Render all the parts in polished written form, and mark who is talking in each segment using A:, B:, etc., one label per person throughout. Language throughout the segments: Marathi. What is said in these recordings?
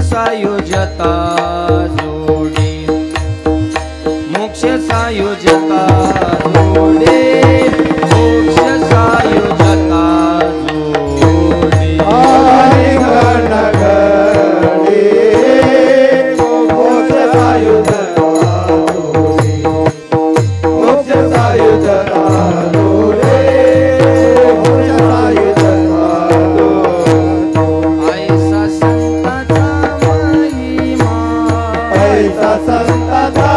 A: सायुज्यता जोडे मोक्ष सायुज्यता जोडे मोक्ष सायुज्यता जोडे
B: मोक्ष सायुज्यता जोडे मोक्ष सायुज्यता जोडे मोक्ष सायुज्यता
A: ऐसा संताचा महिमा
B: ऐसा संताचा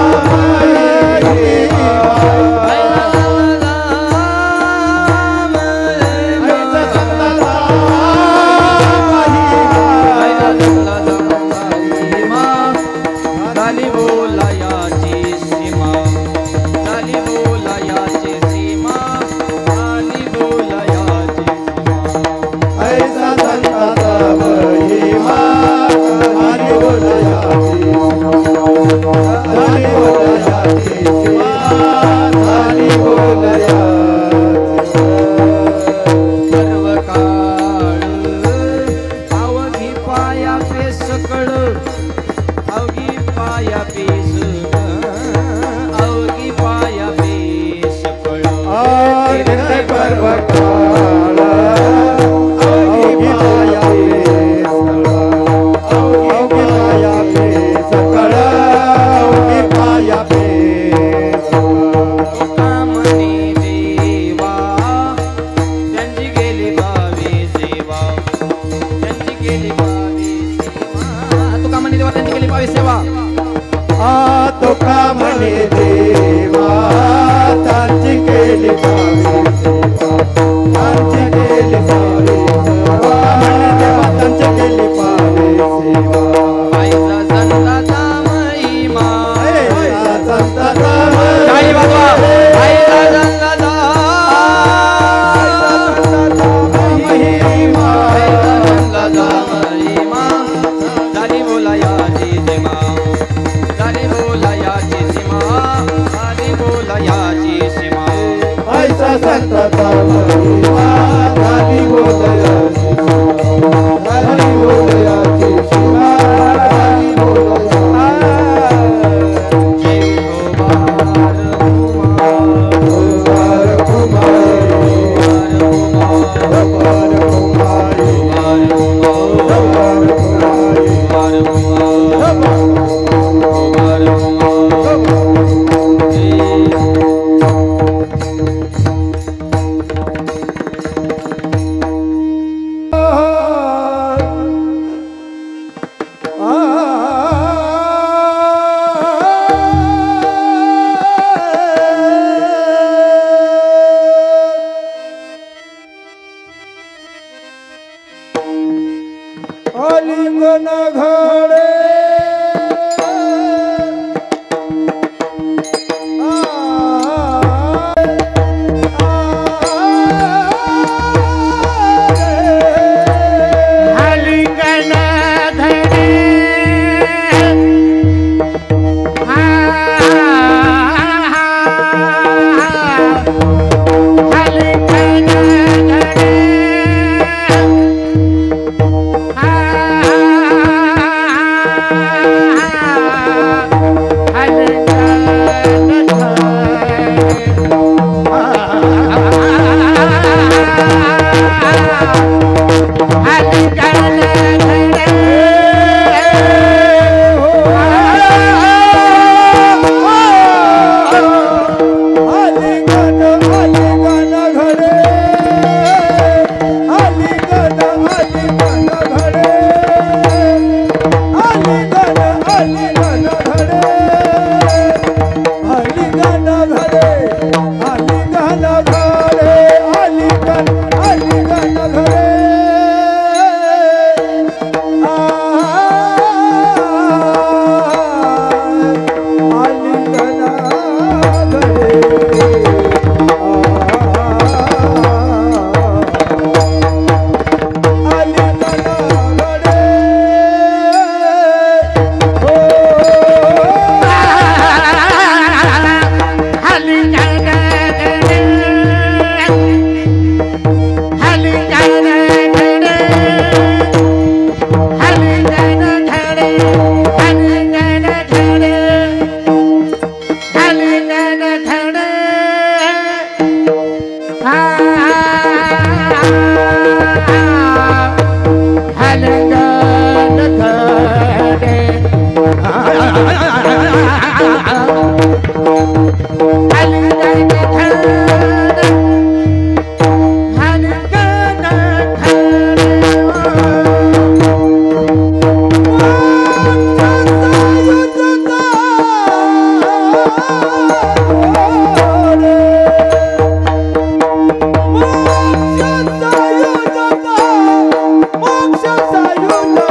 B: मोक्ष सायुज्य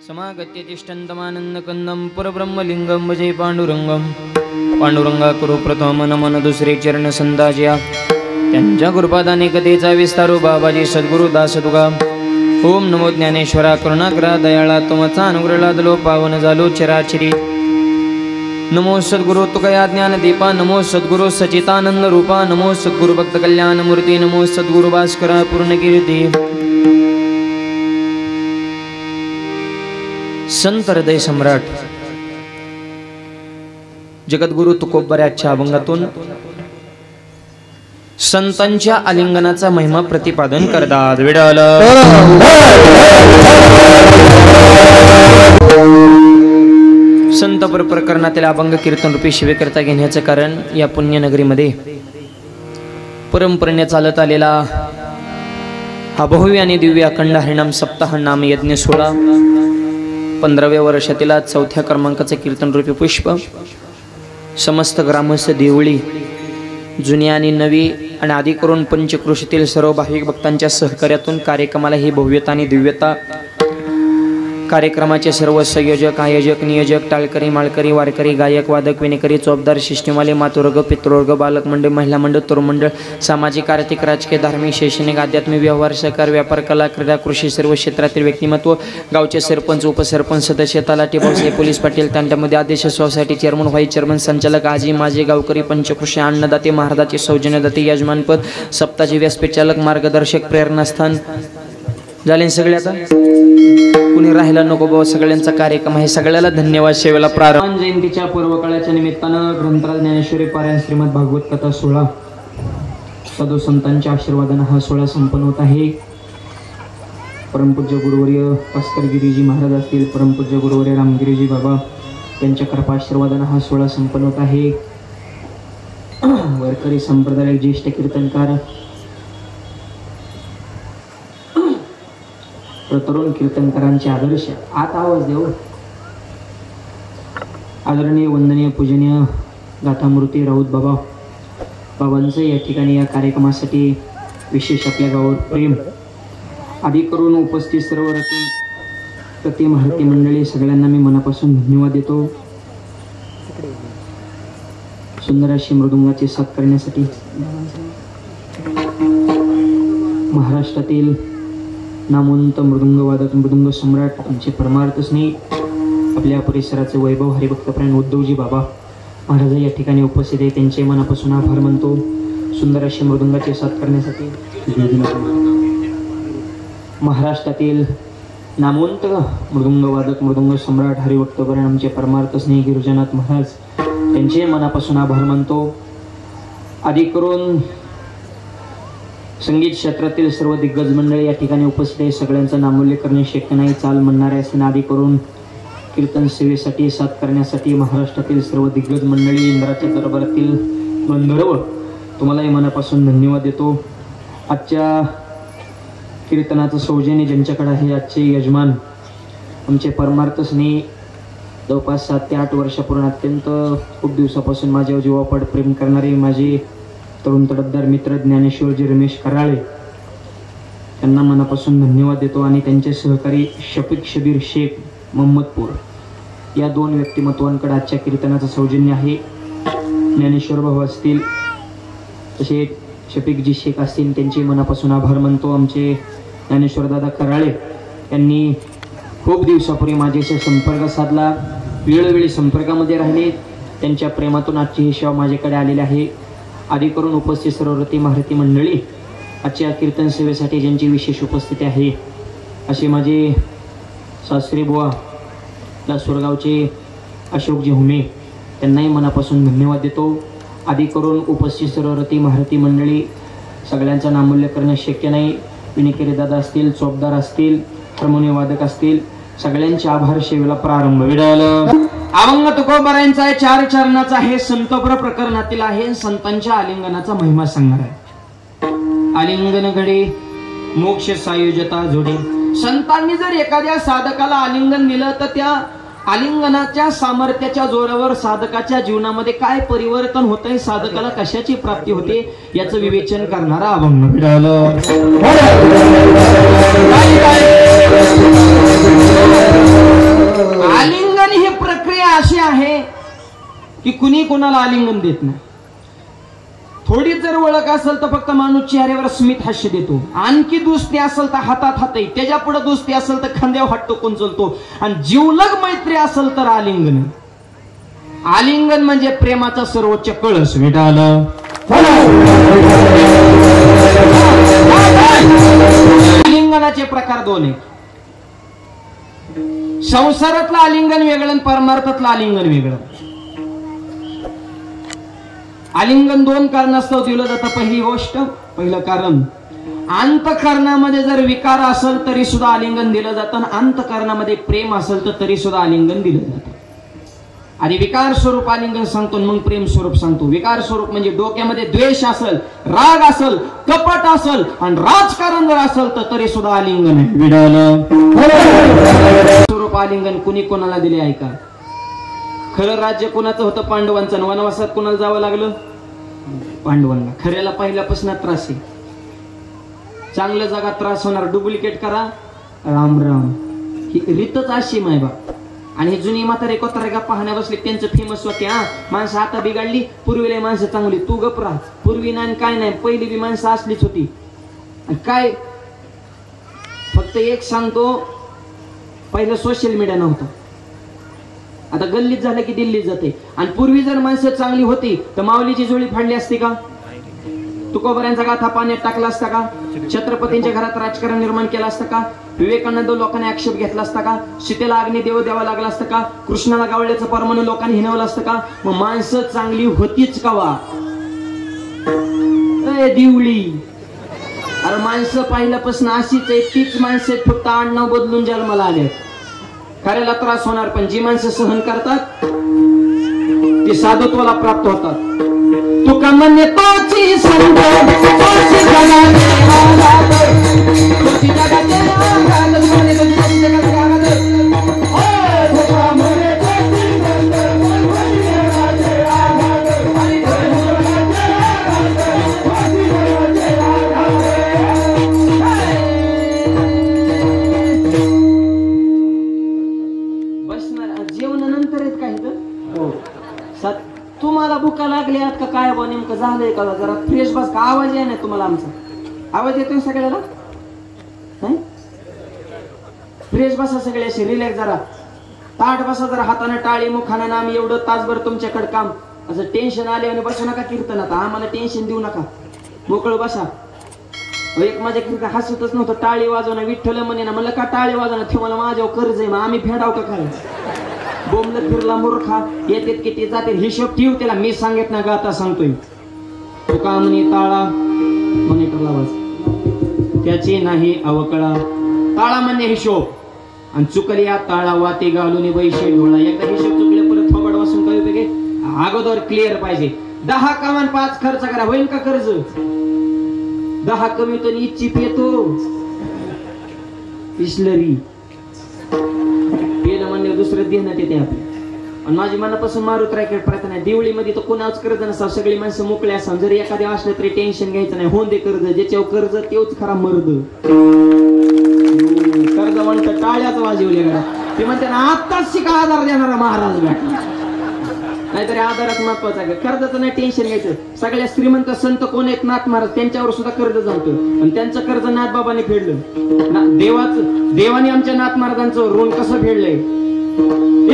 A: समागत्य तिष्ठन्तमानन्दकन्दं परब्रह्मलिङ्गं भजे पांडुरंगं पांडुरंगाकुरु प्रथम नमन दुसरे चरण संदाज्या त्यांच्या गुरुपादाने कथेचा विस्तारो बाबाजी सद्गुरु दास तुका ओम नमो ज्ञानेश्वरा करुणाकरा दयाळा तुमचा अनुग्रह लादलो पावन झालो चराचरी नमो सद्गुरु तुकया ज्ञान दीपा नमो सद्गुरु सचितानंद रूपा नमो सद्गुरु भक्त कल्याण मूर्ती नमो सद्गुरु भास्करा पूर्ण कीर्ती संत हृदय सम्राट जगद्गुरु तुकोबऱ्याच्या अभंगातून संतांच्या आलिंगनाचा महिमा प्रतिपादन करतात विडाल संत प्रकरणातील अभंग कीर्तन रूपी शिवेकरता घेण्याचं कारण या पुण्यनगरीमध्ये परंपरेने चालत आलेला हा भव्य आणि दिव्य अखंड हरिनाम सप्ताह नाम यज्ञ सोहळा 15व्या वर्षातील 4थ्या क्रमांकाचे कीर्तन रूपी पुष्प समस्त ग्रामस्थ देवळी जुनी आणि नवी आणि आदी करून पंचक्रोशीतील सर्व भाविक भक्तांच्या सहकार्यातून कार्यक्रमाला ही भव्यता आणि दिव्यता कार्यक्रमाचे सर्व संयोजक आयोजक नियोजक टाळकरी माळकरी वारकरी गायक वादक विनेकरी चौबदार शिष्टीमाले मातुवर्ग पितृवर्ग बालक मंडळ महिला मंडळ तरुण मंडळ सामाजिक आर्थिक राजकीय धार्मिक शैक्षणिक आध्यात्मिक व्यवहार सहकार व्यापार कला क्रीडा कृषी सर्व क्षेत्रातील व्यक्तिमत्व गावचे सरपंच उपसरपंच सदस्य तलाठी भाऊसाहेब पोलीस पाटील त्यांच्यामध्ये आदेश सोसायटी चेअरमन व्हाईस चेअरमन संचालक आजी माझे गावकरी पंचकृषी अन्नदाते महाराजाचे सौजन्यदाते यजमानपद सप्ताहाचे व्यासपीठ चालक मार्गदर्शक प्रेरणास्थान झाले सगळे आता कुणी राहिला नको बाबा सगळ्यांचा कार्यक्रम आहे सगळ्याला धन्यवाद सेवेला प्रारंभ जयंतीच्या पूर्वकाळाच्या निमित्तानं ग्रंथराज ज्ञानेश्वरी पारायण श्रीमद भागवत कथा सोहळा साधू संतांच्या आशीर्वादाने हा सोहळा संपन्न होत आहे परमपूज्य गुरुवर्य भास्करगिरीजी महाराज असतील परमपूज्य गुरुवर्य रामगिरीजी बाबा त्यांच्या कृपा आशीर्वादाने हा सोहळा संपन्न होत आहे वारकरी संप्रदाय ज्येष्ठ कीर्तनकार तरुण कीर्तनकारांचे आदर्श आता आवाज देऊ आदरणीय वंदनीय पूजनीय गाथामूर्ती राऊत बाबांचं या ठिकाणी या कार्यक्रमासाठी विशेष आपल्या गावावर प्रेम आदी करून उपस्थित सर्व रती महारती मंडळी सगळ्यांना मी मनापासून धन्यवाद देतो सुंदर अशी मृदुंगाची साथ करण्यासाठी महाराष्ट्रातील नामवंत मृदुंगवादक मृदुंग सम्राट आमचे परमार्थ स्नेही आपल्या परिसराचे वैभव हरिभक्तप्राण उद्धवजी बाबा महाराज या ठिकाणी उपस्थित आहे त्यांचे मनापासून आभार मानतो सुंदर अशी मृदुंगाची साथ करण्यासाठी महाराष्ट्रातील नामवंत मृदुंगवादक मृदुंग सम्राट हरिभक्तप्राण आमचे परमार्थ स्नेही गिरिजानाथ महाराज त्यांचे मनापासून आभार मानतो आदी करून संगीत क्षेत्रातील सर्व दिग्गज मंडळी या ठिकाणी उपस्थित आहे सगळ्यांचं नामोल्लेख करणे शक्य नाही चाल म्हणणारे असताना आदी करून कीर्तन सेवेसाठी साथ करण्यासाठी महाराष्ट्रातील सर्व दिग्गज मंडळी इंद्राच्या दरबारातील गंधर्व तुम्हालाही मनापासून धन्यवाद देतो. आजच्या कीर्तनाचं सौजन्य ज्यांच्याकडे आहे, आजचे यजमान आमचे परमार्थ स्नेही, जवळपास 7 ते 8 वर्षापूर्वी अत्यंत खूप दिवसापासून माझ्यावर जीवापड प्रेम करणारे माझे तरुण तडफदार मित्र ज्ञानेश्वरजी रमेश कराळे, त्यांना मनापासून धन्यवाद देतो. आणि त्यांचे सहकारी शफीक शबीर शेख मोहम्मदपूर, या 2 व्यक्तिमत्वांकडे आजच्या कीर्तनाचं सौजन्य आहे. ज्ञानेश्वर भाऊ असतील, तसे शफीकजी शेख असतील, त्यांचे मनापासून आभार मानतो. आमचे ज्ञानेश्वरदादा कराळे यांनी खूप दिवसापूर्वी माझ्याशी संपर्क साधला, वेळोवेळी संपर्कामध्ये राहिले. त्यांच्या प्रेमातून आजची ही सेवा माझ्याकडे आलेली आहे. आधी करून उपस्थित सर्वरती महारथी मंडळी, आजच्या कीर्तन सेवेसाठी ज्यांची विशेष उपस्थिती आहे असे माझे सासरे बुवा लासुरगावचे अशोकजी हुमे, त्यांनाही मनापासून धन्यवाद देतो. आधी करून उपस्थित सर्वरती महारथी मंडळी, सगळ्यांचा नामोल्लेख करणं शक्य नाही. विनिकेरे दादा असतील, चोपदार असतील, हार्मोनियम वादक असतील, सगळ्यांचे आभार. सेवेला प्रारंभ. विडाल अभंग तुकोबारायांचा आहे, 4 चरणाचा आहे, संतप्र प्रकरणातील आहे. संतांच्या आलिंगनाचा महिमा सांगणार आहे. आलिंगन घडे मोक्ष सायुजता जोडे. संतांनी जर एखाद्या साधकाला आलिंगन दिलं तर त्या आलिंगनाच्या सामर्थ्याच्या जोरावर साधकाच्या जीवनामध्ये काय परिवर्तन होतंय, साधकाला कशाची प्राप्ती होते, याचं विवेचन करणारा अभंग. विडालं आलिंगन ही प्रक्रिया अशी आहे की कुणी कोणाला आलिंगन देत नाही. थोडी जर ओळख असेल तर फक्त माणूस चेहऱ्यावर स्मित हास्य देतो. आणखी दोस्ती असेल तर हातात हात, त्याच्या पुढे दोस्ती असेल तर खांद्यावर हात टोकून चलतो. आणि जीवलग मैत्री असेल तर आलिंगन. आलिंगन म्हणजे प्रेमाचा सर्वोच्च कळस. विटालं आलिंगनाचे प्रकार 2 आहेत. संसारातलं आलिंगन वेगळं आणि परमार्थातलं आलिंगन वेगळं. आलिंगन 2 कारणास्तव दिलं जातं. पहिली गोष्ट, पहिलं कारण, अंतःकरणामध्ये जर विकार असेल तरी सुद्धा आलिंगन दिलं जातं. अंतःकरणामध्ये प्रेम असेल तर तरी सुद्धा आलिंगन दिलं जातं. आणि विकार स्वरूप आलिंगन सांगतो, मग प्रेम स्वरूप सांगतो. विकार स्वरूप म्हणजे डोक्यामध्ये द्वेष असेल, राग असेल, कपट असेल आणि राजकारण जर असेल तर तरी सुद्धा आलिंगन आहे. विडालं स्वरूप आलिंगन कुणी कोणाला दिले आहे का? खरं राज्य कोणाचं होतं? पांडवांचं. वनवासात कोणाला जावं लागलं? पांडवांना. खऱ्याला पहिल्यापासून त्रास आहे. चांगल्या जागा त्रास होणार, डुप्लिकेट करा, राम राम. ही रीतच अशी माय बा. आणि हे जुनी म्हातारे कोतारे का पाहण्या बसले, त्यांचं फेमस होते. हा माणसं आता बिघडली, पूर्वीला माणसं चांगली. तू गप राहा. पूर्वी नाही काय नाही, पहिली बी माणसं असलीच होती. काय फक्त एक सांगतो, पहिलं सोशल मीडिया नव्हतं. आता गल्लीत झालं की दिल्लीत जाते. आणि पूर्वी जर माणसं चांगली होती तर माऊलीची जोडी फाडली असती का? तुकोबारायांचा गाथा पाण्यात टाकला असता का? छत्रपतींच्या घरात राजकारण निर्माण केलं असतं का? विवेकानंद लोकांनी आक्षेप घेतला असता का? सीतेला अग्निदेव द्यावा लागला असतं का? कृष्णाला गावळ्याचं परमाणु लोकांनी हिनवलं असतं का? मग माणसं चांगली होतीच का वा? दिवळी. अरे माणसं पहिल्यापासून अशीच आहे, तीच माणसं फक्त आडनाव बदलून जन्माला आले. खऱ्याला त्रास होणार, पण जी माणसं सहन करतात ती साधुत्वाला प्राप्त होतात. तुका म्हणे तोची संत, तोची जगाचे आघात, तोची जगाचे आघात, म्हणे तोची जगाचे आघात. तुका म्हणे तोची संत, तोची जगाचे आघात, आणि तोची जगाचे आघात, तोची जगाचे आघात. बसणार जेवणानंतर आहेत काही तर तुम्हाला भुका लागल्यात का काय बा? नेमकं झालंय का? जरा फ्रेश बस. का आवाज आहे नाही तुम्हाला? आमचा आवाज येतोय सगळ्याला? फ्रेश बसा सगळे, असे रिलॅक्स. जरा ताट बसा, जरा हाताने टाळी मुखाने. आम्ही एवढं तासभर तुमच्याकडे काम, असं टेन्शन आले आणि बसू नका कीर्तनात. आम्हाला टेन्शन देऊ नका, मोकळं बसा. एक माझ्या कीर्तन हसतच नव्हतं, टाळी वाजवणं. विठ्ठल म्हणे ना, म्हणलं का टाळी वाजवणं? ते मला माझ्यावर कर्ज आहे, मग आम्ही फेडाव का काय? बोंबलत फिरला मूर्खा. येतेत किती जाते हिशोब ठेव त्याला. मी सांगत ना, गाता सांगतोय. तुका म्हणे ताळा, मॉनिटरला वाज, त्याची नाही अवकळा. ताळा म्हणजे हिशोब, आणि चुकल्या ताळा वाते घालून बैशे ढोळा. एकदा हिशोब चुकले परत थोबड वासून काय उपयोग? अगोदर क्लिअर पाहिजे. 10 कामान 5 खर्च करा, होईल का कर्ज? 10 कमी तो चिप येतो इस्लरी पेन म्हणले दुसरं देण्यात येते आपल्या. आणि माझी मनापासून मारुत रायकडे प्रार्थना आहे, दिवाळीमध्ये तर कोणाच कर्ज नसावं, सगळी माणसं मोकळे असावं. जरी एखादे असलं तरी टेन्शन घ्यायचं नाही, होऊन दे कर्ज. ज्याच्यावर कर्ज तेच खरा मर्द. कर्ज म्हणतं टाळ्याच वाजवल्या गड्या. ते म्हणते ना आत्ताच शिका आधार देणारा महाराज भेटला. नाहीतरी आधारात महत्वाचा आहे. कर्जाचं नाही टेन्शन घ्यायचं. सगळ्या श्रीमंत संत कोण आहेत? नाथ महाराज. त्यांच्यावर सुद्धा कर्ज झालतं आणि त्यांचं कर्ज नाथ बाबाने फेडलं. देवाने आमच्या नाथ महाराजांचं ऋण कसं फेडलंय?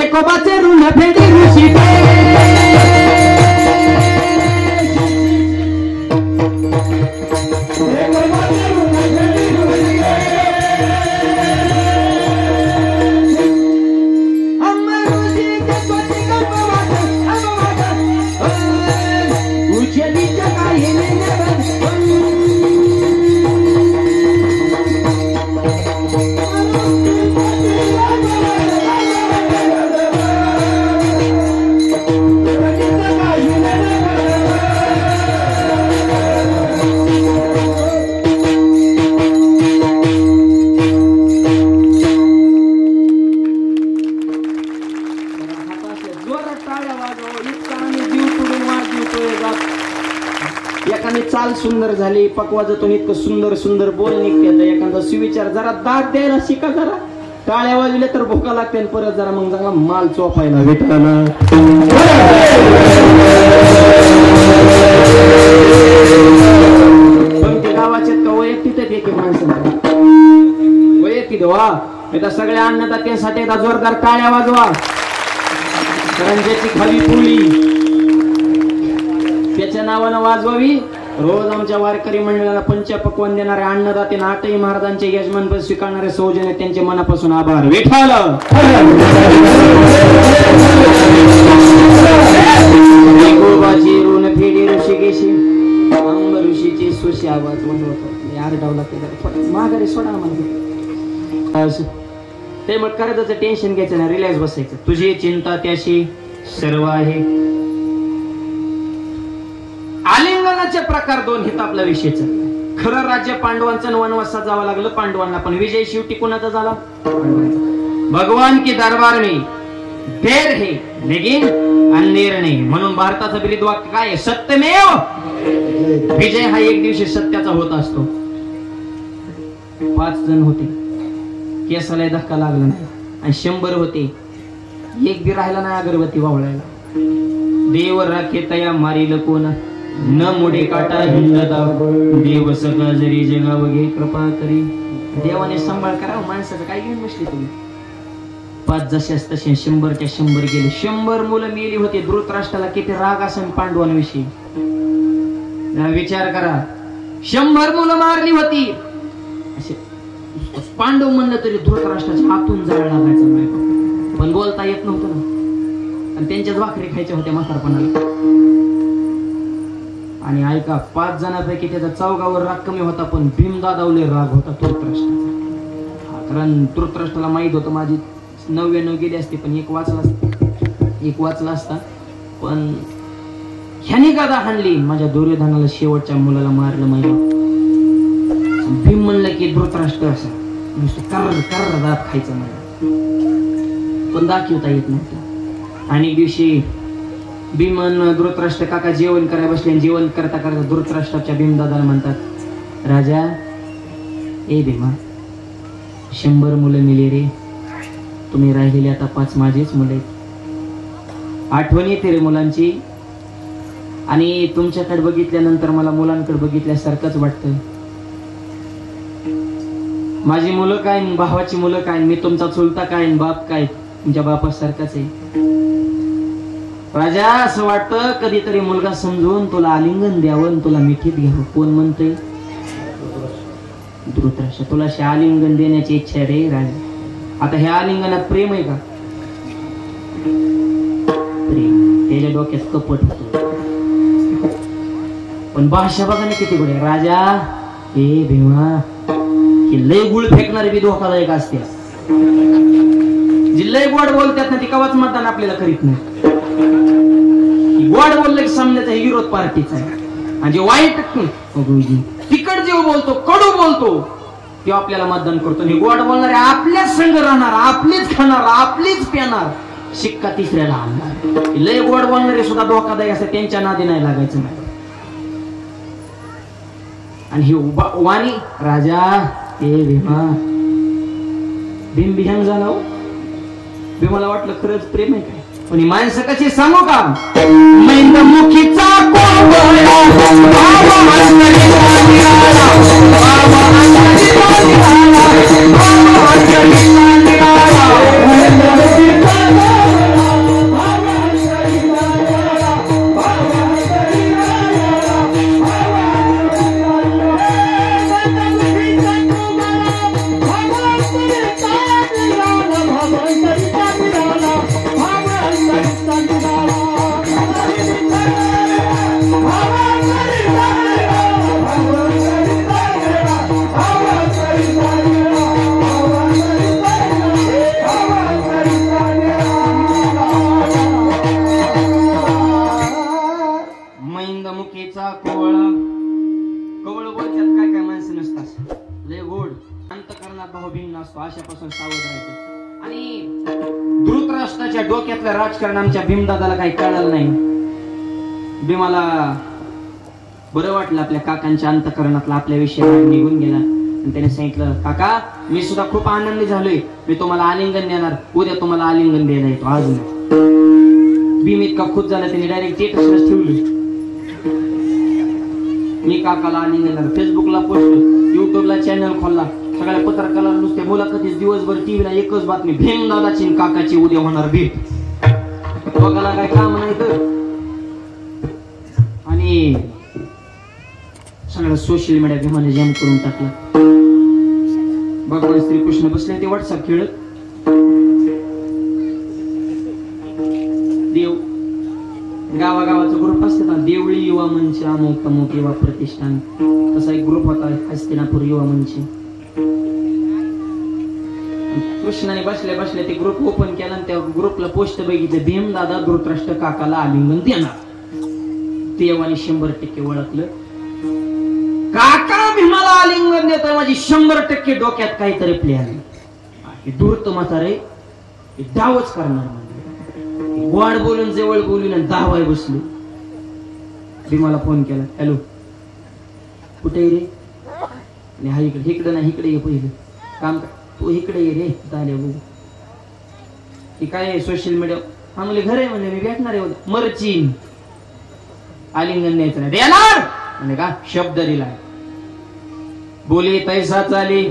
A: एकोबाचे ऋण फेडी ऋषी चाल सुंदर झाली, पकवाजातून इतकं सुंदर सुंदर बोल निघते. एखादा सुविचार जरा दाद द्यायला शिका, जरा टाळ्या वाजवल्या तर भुका लागते आणि परत जरा मग चांगला माल चोपायला भेटला ना. पण ते गावाच्यात का वैयक्तिक येते माणसाला, वैयक्तिक वा. आता सगळ्या अन्नदात्यांसाठी एकदा जोरदार टाळ्या वाजवा. कारण ज्याची खाली फुली त्याच्या नावानं वाजवावी. रोज आमच्या वारकरी मंडळाला पंचपक्वान देणारे अन्नदाते नाटई महाराजांचे यजमानपद स्वीकारणारे सौजन्य त्यांचे मनापासून आभार. विठ्ठल ऋण फेडी ऋषिकेशी अंब ऋषीची सुशी आवाज म्हणून यार डावला माघारी सोडा म्हणतो. ते मग कर्जाचं टेन्शन घ्यायचं नाही, रिलॅक्स बसायचं. तुझी चिंता त्याशी सर्व आहे. आलिंगनाचे प्रकार 2 हित आपल्या विषयचं. खरं राज्य पांडवांचं वनवासात जावं लागलं पांडवांना, पण विजय शेवटी कोणाचा झाला? भगवान की दरबार में देर है लेकिन अंधेर नहीं. म्हणून भारताचं ब्रीद वाक्य काय आहे? सत्यमेव. विजय हा एक दिवशी सत्याचा होत असतो. 5 जण होते, केसाला धक्का लागला नाही, आणि 100 होते, एक बी राहिला नाही अगरबत्ती वावळायला. देव राखे तया मारील कोण, न मुडे काटा हिंदता. देव सगळा जरी जगा वगे कृपा करी. देवाने सांभाळ करावं माणसाचं. काय घेऊन बसले तुम्ही? 5 जशास तसे 100च्या 100 गेले. 100 मुलं मेली होती. धृतराष्ट्राला किती राग असेल पांडवांविषयी विचार करा. 100 मुलं मारली होती. असे पांडव म्हणलं तरी धृतराष्ट्राच्या हातून जाळ लागायचं, पण बोलता येत नव्हतं ना. आणि त्यांच्याच भाकरी खायच्या होत्या म्हातारपणाला. आणि ऐका, 5 जणांपैकी त्याचा 4गावर राग कमी होता, पण भीमदादावले राग होता धृतराष्ट्राचा. कारण धृतराष्ट्राला माहित होतं माझी 99 गेली असते, पण एक वाचला असता. पण ह्याने गदा हाणली, माझ्या दुर्योधनाला शेवटच्या मुलाला मारलं. माझ्या भीम म्हणलं की धृतराष्ट्र असा नुसतं कर दात खायचं मला, पण दाखवता येत नव्हतं. आणि दिवशी भीमन धृतराष्ट्र काका जेवण करायला बसले. जेवण करता करता धृतराष्ट्राच्या भीमदादाला म्हणतात, राजा ए भीमा, 100 मुलं मिले रे, तुम्ही राहिलेले आता 5 माझेच मुले. आठवण येते रे मुलांची, आणि तुमच्याकडे बघितल्यानंतर मला मुलांकडे बघितल्यासारखंच वाटतं. माझी मुलं काय, भावाची मुलं काय, मी तुमचा चुलता काय, बाप काय, तुमच्या बापासारखाच आहे. राजा असं वाटतं कधीतरी मुलगा समजून तुला आलिंगन द्यावं, तुला मिठीत घ्यावं. कोण म्हणतंय? धृतराष्ट्र. तुला आलिंगन देण्याची इच्छा आहे रे राजा. आता ह्या आलिंगनात प्रेम आहे का? प्रेम. त्याच्या डोक्यात कपट होतो, पण भाषा बघा ना किती गोड. राजा ए भीमा, की लय गुळ फेकणारे बी धोकादायक असते. जी लय गोड बोलतात ना ती कवाच मतदान आपल्याला करीत नाही. गोड बोललं की समजायचा विरोध पार्टीचा आहे, आणि जे वाईट तिकड जे बोलतो, कडू बोलतो, ते आपल्याला मतदान करतो. आणि गोड बोलणारे आपल्याच संघ राहणार, आपलीच खाणार, आपलीच पेणार, शिक्का तिसऱ्याला आणणार. लय गोड बोलणारे सुद्धा धोकादायक असते, त्यांच्या नादी नाही लागायचं नाही. आणि ही वाणी राजा ते भीम बिहान झाला. भीमाला वाटलं खरंच प्रेम आहे काय, पण ही माणसं कशी सांगू का, मैंदमुखीचा अशापासून सावध राहायचं. आणि धृतराष्ट्राच्या डोक्यातलं राजकारण आमच्या भीमदादाला काही कळलं नाही. भीमाला बरं वाटलं, आपल्या काकांच्या अंतःकरणातला आपल्याविषयी निघून गेला. आणि त्याने सांगितलं, काका मी सुद्धा खूप आनंदी झालोय, मी तुम्हाला आलिंगन देणार, उद्या तुम्हाला आलिंगन द्यायला येतो. आज भीम इतका खुश झाला, त्याने डायरेक्ट स्टेटसच ठेवलं, मी काकाला आलिंगन देणार. फेसबुकला पोस्ट, युट्यूबला चॅनल खोलला, सगळ्या पत्रकारांना नुसते मुलाखतीच, दिवसभर टीव्हीला एकच बातमी, भीमदादाची काकाची उद्या होणार भेट. बघायला काय काम नाही तर. आणि सगळं सोशल मीडिया भीमाने जॅम करून टाकला. भगवान श्रीकृष्ण बसले ते व्हॉट्सअप खेळत. देव गावागावाचा ग्रुप असते ना, देवळी युवा मंच, अमुक तमुक युवा प्रतिष्ठान, तसा एक ग्रुप होता हस्तिनापूर युवा मंच. कृष्णाने बसल्या बसल्या ते ग्रुप ओपन केला आणि त्या ग्रुपला पोस्ट बघितले, भीमदादा धृतराष्ट्र काकाला आलिंगन देणार. देवाने 100% ओळखलं, काका भीमाला आलिंगन देत, माझी 100% डोक्यात काहीतरी प्लॅन आहे. धूर्त म्हातारे डावच करणार म्हणजे, वाढ बोलून जवळ बोलून आणि दावाय बसलो. भीमाला फोन केला, हॅलो कुठे रे, आणि हा इकडे, इकडे नाही इकडे ये, पहिलं काम तू इकडे ये रे, झाले बघू की काय सोशल मीडिया. हा म्हणले घर आहे, म्हणजे मी भेटणार आहे, मरचीन आलिंगन द्यायचं नाही, देणार म्हणजे का शब्द दिलाय, बोली तैसा चाली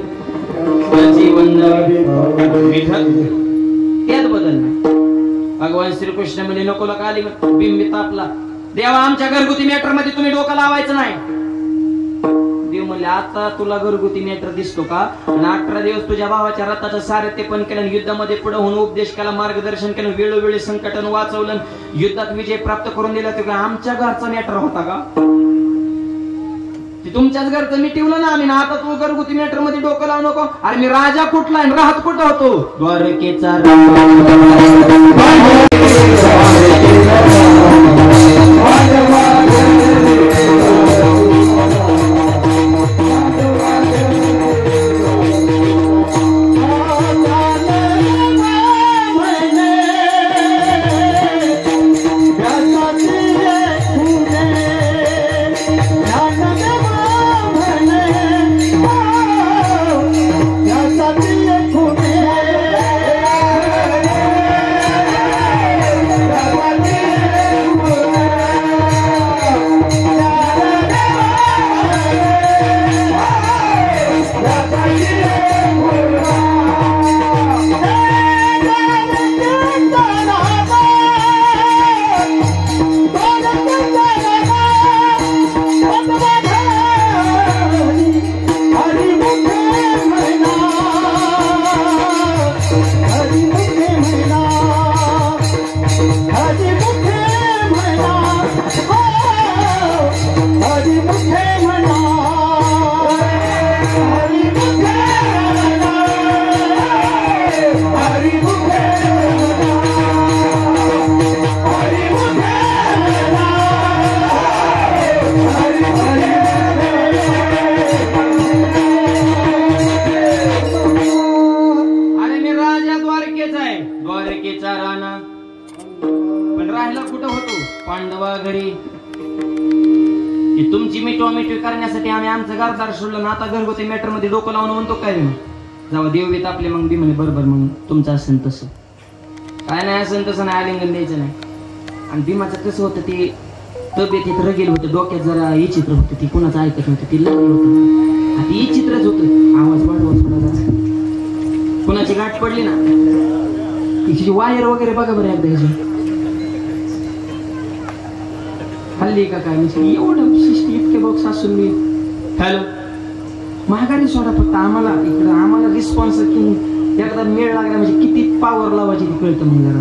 A: त्यात बदल नाही. भगवान श्रीकृष्ण म्हणजे नको का आलिंगन, बिंबित आपला देवा आमच्या घरगुती मॅटर मध्ये तुम्ही डोकं लावायचं नाही. देव म्हणले, आता तुला घरगुती मॅटर दिसतो का, आणि 18 दिवस तुझ्या भावाच्या रथाचं सारथ्य पण केलं, युद्धामध्ये पुढे होऊन उपदेश केला, मार्गदर्शन केलं, वेळोवेळी संकटानं वाचवलं, युद्धात विजय प्राप्त करून दिला. तो आमच्या घरचा मॅटर होता का, तुमच्याच घरचं मी ठेवलं ना आम्ही, आता तू घरगुती मॅटर मध्ये डोकं लावू नको. अरे मी राजा कुठला आहे, राहत कुठं होतो, द्वारकेचा की तुमची मिटवा करण्यासाठी आम्ही आमचं घरदार सोडलं ना आता घरगुती मॅटर मध्ये डोकं लावून म्हणतो काय मग जेव्हा देववीत आपले मग बी म्हणे बरोबर मग तुमचं असेल तसं काय नाही असेल तसं नाही आलिंगन द्यायचं नाही. आणि भीमाचं कसं होतं ते तब्येतीत रगेल होतं डोक्यात जरा विचित्र होतं ती कुणाचं ऐकत नव्हतं ती लागलं होतं आता विचित्रच होतं आवाज वाढवा थोडा कुणाची गाठ पडली ना तिची वायर वगैरे बघा बरं एकदा ह्याची हल्ली का काय म्हणजे एवढं शिस्ती इतके बॉक्स असून मी हॅलो महागारी सोडा फक्त आम्हाला इकडं आम्हाला रिस्पॉन्स एकदा मेळ लागला म्हणजे किती पावर लावायची ती कळतं मग जरा.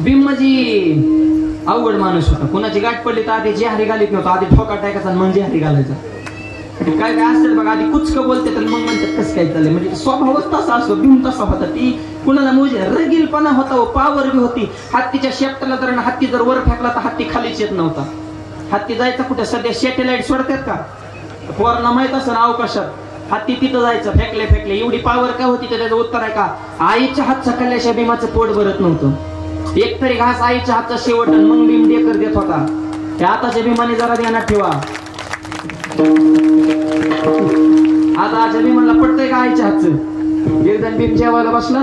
A: भीम म्हणजे अवघड माणूस होता कुणाची गाठ पडली तर आधी जेहारी घालीत नव्हता आधी ठोका टाकायचा मग जेहारी घालायचा. काय काय असतं बघा आधी कुचकं बोलते तर मग म्हणतात कसं काय चाललंय म्हणजे स्वभावच तसा असतो भीम तसा होता ती कुणाला मोजे रगीलपणा होता पावर बी होती. हत्तीच्या शेपटाला जर हत्ती जर वर फेकला तर हत्ती खालीच येत नव्हता. हत्ती जायचं कुठे सध्या सॅटेलाइट सोडतात का पोरांना माहित असं ना अवकाशात हत्ती तिथं जायचं फेकले एवढी पावर काय होती त्याचं उत्तर आहे का आईच्या हातचा खाल्ल्याशिवाय भीमाचं पोट भरत नव्हतं. एकतरी घास आईच्या हातचा शेवट मग भीम डेकर देत होता. त्या आताच्या भीमाने जरा ध्यानात ठेवा आता आजच्या भीमाला पडतंय का आईच्या हातचं. एकदा भीम जेवायला बसला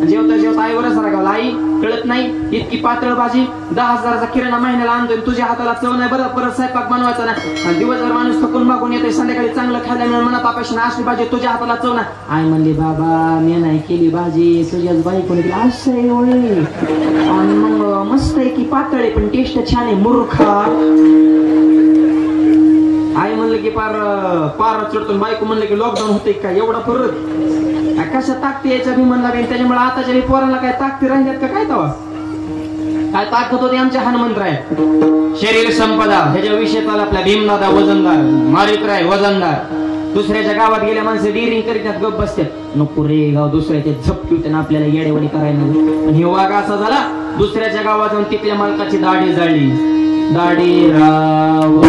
A: जेवता आईवरच रागावला आई कळत नाही इतकी पातळ भाजी 10,000चा किराणा महिन्याला आणतोय तुझ्या हाताला चव नाही बरं परत स्वयंपाक बनवायचा नाही दिवसभर माणूस थकून मागून येतोय संध्याकाळी चांगलं खायला मिळून मनात अपेक्षा असली भाजी तुझ्या हाताला चव नाही. आई म्हणली बाबा मी नाही केली भाजी तुझ्याच बाई कोणी केली असं एवढे मग मस्त आहे की पातळ आहे पण टेस्ट छान आहे मूर्खा. आई म्हणलं की पार चढतो बायको म्हणलं की लॉकडाऊन होते का एवढा परत कशा ताकदी यायच्या बी म्हणला बी त्याच्यामुळे आताच्या बी पोरांना काय ताकदी राहिल्यात का काय तवा काय ताकद होती आमच्या हनुमंतराय शरीर संपदा ह्याच्या विषयात आपल्या भीमदादा वजनदार मारिकराय वजनदार दुसऱ्याच्या गावात गेल्या माणसं डिरिंग करीत गप बसतात नको रे गाव दुसऱ्याचे झपकी होते ना आपल्याला येडेवडी करायला. आणि हे वाघ असा झाला दुसऱ्याच्या गावात जाऊन तिथल्या मालकाची दाढी जाळली दाढी राव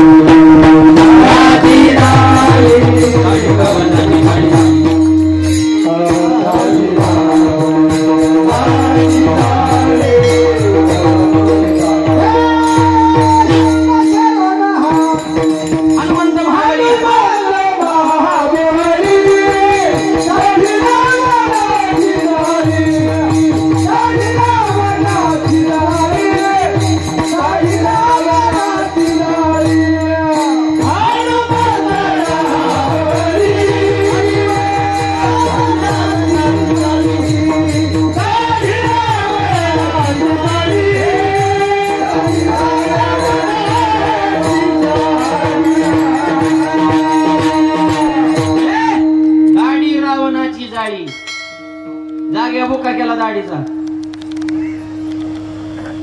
A: जागे बुका केला दाढीचा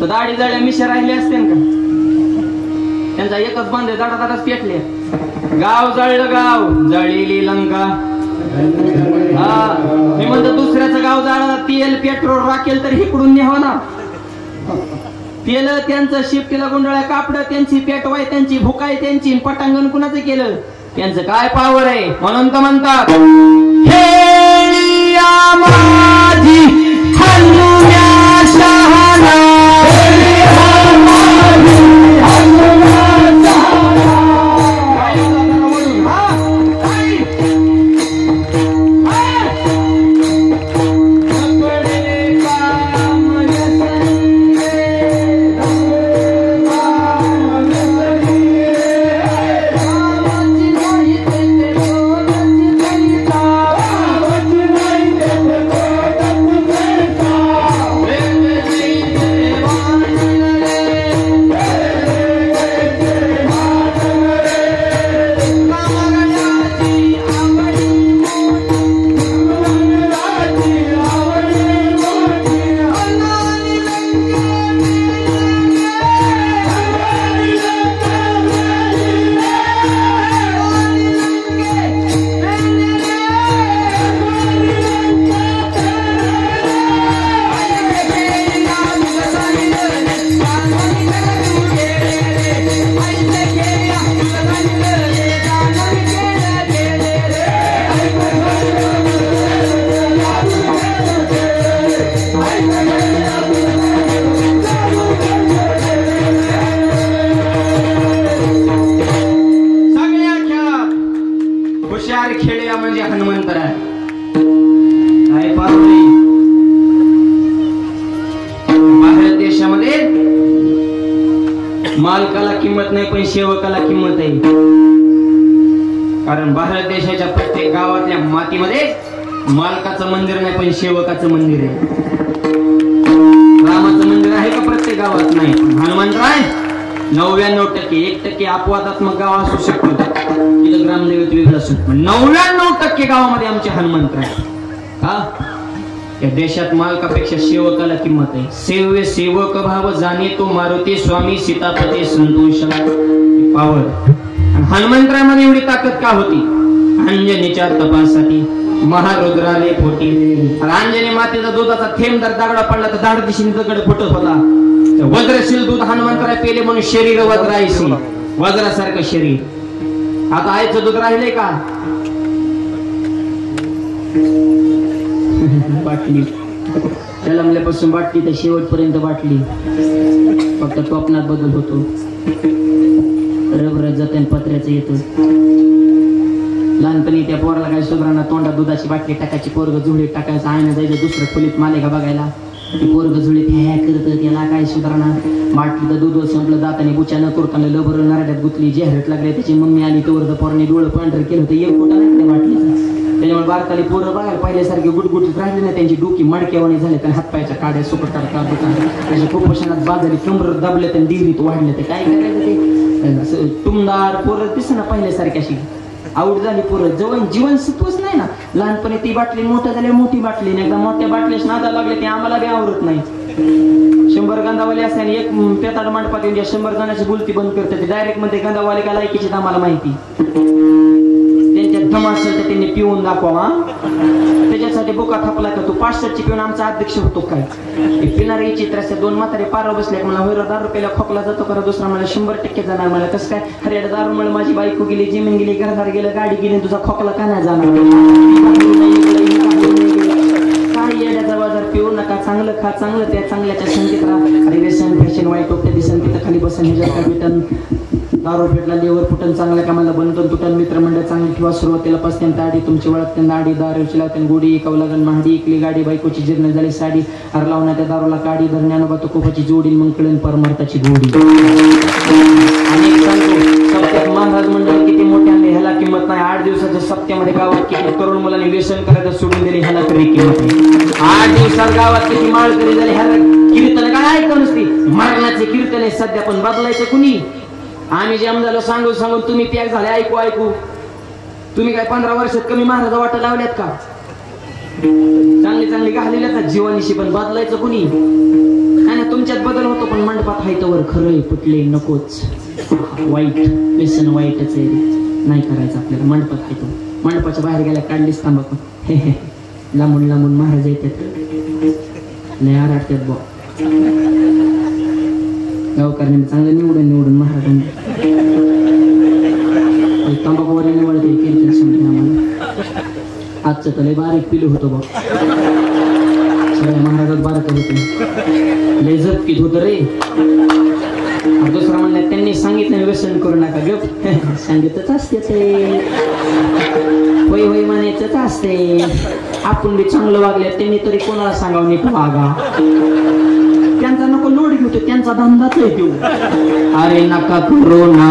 A: तर दाढी जाळ्या मिशा राहिले असते का त्यांचा एकच बंद आहे दाडाच पेटले गाव जळलं गाव जळलेली लंका. हा मी म्हणतो दुसऱ्याचं गाव जाळलं तेल पेट्रोल राखेल तर इकडून न्यावं ना तेल त्यांचं शिफ्टीला गुंडळ्या कापड त्यांची पेटवाय त्यांची भुकाय त्यांची पटांगण कुणाचं केलं त्यांचं काय पावर आहे म्हणून तर म्हणतात माझी हनुम्या शहाणा खेळल्या म्हणजे हनुमंतराय. काय पाहू भारत देशामध्ये मालकाला किंमत नाही पण सेवकाला किंमत आहे. कारण भारत देशाच्या प्रत्येक गावातल्या मातीमध्ये मालकाचं मंदिर नाही पण सेवकाचं मंदिर आहे. रामाचं मंदिर आहे का प्रत्येक गावात? नाही. हनुमंतराय 99% 1% अपवादात्मक गाव असू शकतो तिथं ग्रामदैवत वेगळं असू, पण 99% गावामध्ये आमचे हनुमंतराय. का? या देशात मालकापेक्षा सेवकाला किंमत आहे. सेव्य सेवक भाव जाणे तो मारुती स्वामी सीतापती संतोष पावर. हनुमंतरामध्ये एवढी ताकद का होती? अंजनीच्या तपासाठी महारुद्राले पोटी. अंजनी मातेचा दुधाचा थेंब जर दगडा पडला तर दाढ दिशेने दगड फुटत होता. वज्रशील दूध हनुमंतराय पेले म्हणून शरीर वज्रायसी, वज्रासारखं शरीर. आता आईचं दूध राहिलंय का? बाटली जन्मल्यापासून बाटली तर शेवटपर्यंत बाटली. फक्त टोपणात बदल होतो. रबर जतन पत्र्याचं येतं. लहानपणी त्या पोराला काही सुधारणा तोंडात दुधाची बाटली टाकायची, पोरग झुळीत टाकायचं, आईनं जायचं दुसऱ्या खोलीत मालिका बघायला. ते पोरग झुळीत ह्या करत, त्याला काय सुधारणा. बाटलीचं दूध संपलं, दाताने बुच्या न तुरकाने लबर नारड्यात गुतली, जेहरट लागले. त्याची मम्मी आली तोवर पोराने डोळं पांढर केलं होतं, एक खोटा नाही त्या बाटलीचा. त्याच्यामुळे बारकाली पोरं बघायला पहिल्यासारखे गुटगुटीत राहिले नाही. त्यांची डोकी मडकेवाणी झाले, त्यांनी हातपायच्या काड्या सुकट काढतात, त्याच्या कुपोषणात बाजारी कमर दाबले, त्यांनी डिग्रीत वाढले. ते काय करायचं? ते टुमदार पोरं दिसना पहिल्यासारखी अशी आवड झाली. पोरं जवळ जीवन सत्वच नाही ना. लहानपणी ती बाटली मोठ्या झाल्या, मोठी बाटली नाही एकदा मोठ्या बाटलीच नादा लागले, ते आम्हाला बी आवडत नाही. 100 गंधावाले असल्याने एक पेताड मंडपात येऊन 100 जणांची बोलती बंद करते. ते डायरेक्ट मध्ये गंधावाले का लायकीची आम्हाला माहिती. त्यांच्या धम असेल तर त्यांनी पिऊन दाखवा. त्याच्यासाठी बोका थापला का तू 500ची पिऊन आमचा अध्यक्ष होतो काय? पिणारी चित्र असते. 2 म्हातारे पार बसले. मला होय 10 रुपयाला खोकला जातो करा. दुसरा मला 100% जाणार. मला कसं काय? अरे दारूमुळे माझी बायको गेली, जमीन गेली, घरदार गेलं, गाडी गेली, तुझा खोकला का नाही जाणार? काय येड्याचा बाजार. पिऊ नका, चांगलं खा, चांगलं त्या चांगल्याच्या संगीत राहा. अरे व्यसन फॅशन वाईट होते दिसन तिथं खाली बसन हे जर भेटन. दारू पेटला लेवर फुटन, चांगल्या कामाला बनतन तुटन. मित्रमंडळ चांगली ठेवा. सुरुवातीला पासत्यान ताडी तुमची वळखत्यान दाडी. दारूची लावत्यान गोडी, एकावं लागन महाडी. इकली गाडी, बायकोची जीर्ण झाली साडी. हर लावण्या त्या दारूला काडी. धरण्यानं तो कोपाची जोडी, मग कळण परमार्थाची गोडी. अनेक सांगतो सप्त्यात महाराज मंडळ किती मोठे आणले ह्याला किंमत नाही. 8 दिवसाच्या सप्त्यामध्ये गावात किती तरुण मुलांनी व्यसन करायचं सोडून दिले ह्याला तरी किंमत नाही. 8 दिवसात गावात किती माळकरी झाले ह्याला कीर्तन काय ऐकत नसती. मरणाचे कीर्तन आहे सध्या, पण बदलायचं कुणी? आम्ही जेम झालं सांगून सांगून तुम्ही पॅक झाले. ऐकू ऐकू तुम्ही काय 15 वर्षात कमी महाराज वाटा लावल्यात का? चांगली चांगली घाललेल्यात ना जीवानीशी, पण बदलायचं कुणी? नाही ना, तुमच्यात बदल होतो पण मंडपात हायतवर खरंय पटले नकोच. वाईट व्यसन वाईटच आहे, नाही करायचं आपल्याला. मंडपात हायतो, मंडपाच्या बाहेर गेल्या काढलीच थांबा. हे हे लांबून लांबून महाराज येतात, नाही आराटतात बा. गावकऱ्यांनी चांगलं निवडून महाराजांनी तंबाखूवर निवडते कीर्तन सांगते आम्हाला. आजचं तर लय बारीक पिलं होतं बघ. सगळ्या महाराजात बारक होते, लय झपकीत होतं रे. दुसरा म्हणलं त्यांनी सांगितलं व्यसन करू नका. गप सांगितच असते ते, होय होय म्हणायचंच असते. आपण बी चांगलं वागल्या त्यांनी तरी कोणाला सांगावं नीट वागा. त्यांचा नको लोड घेतो, त्यांचा धंदाच आहे देऊ. अरे नका करू ना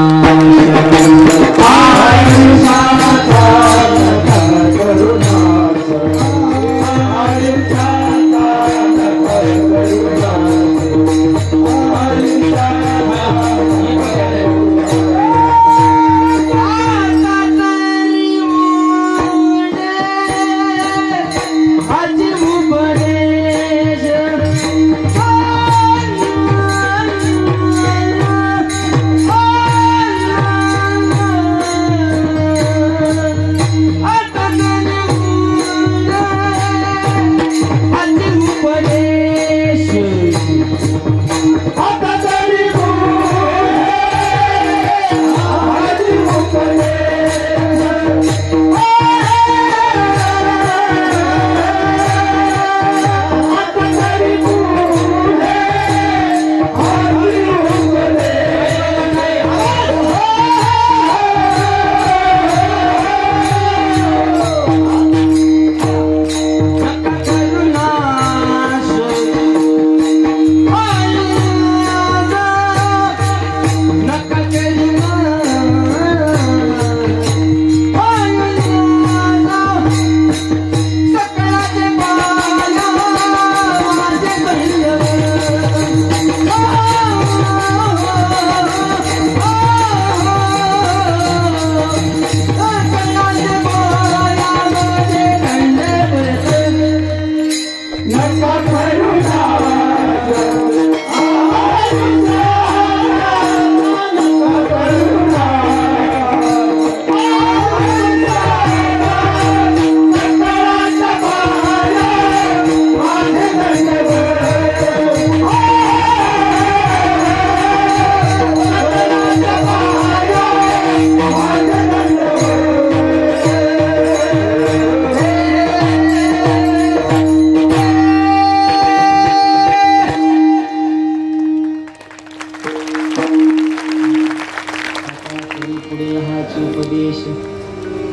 A: हाच उपदेश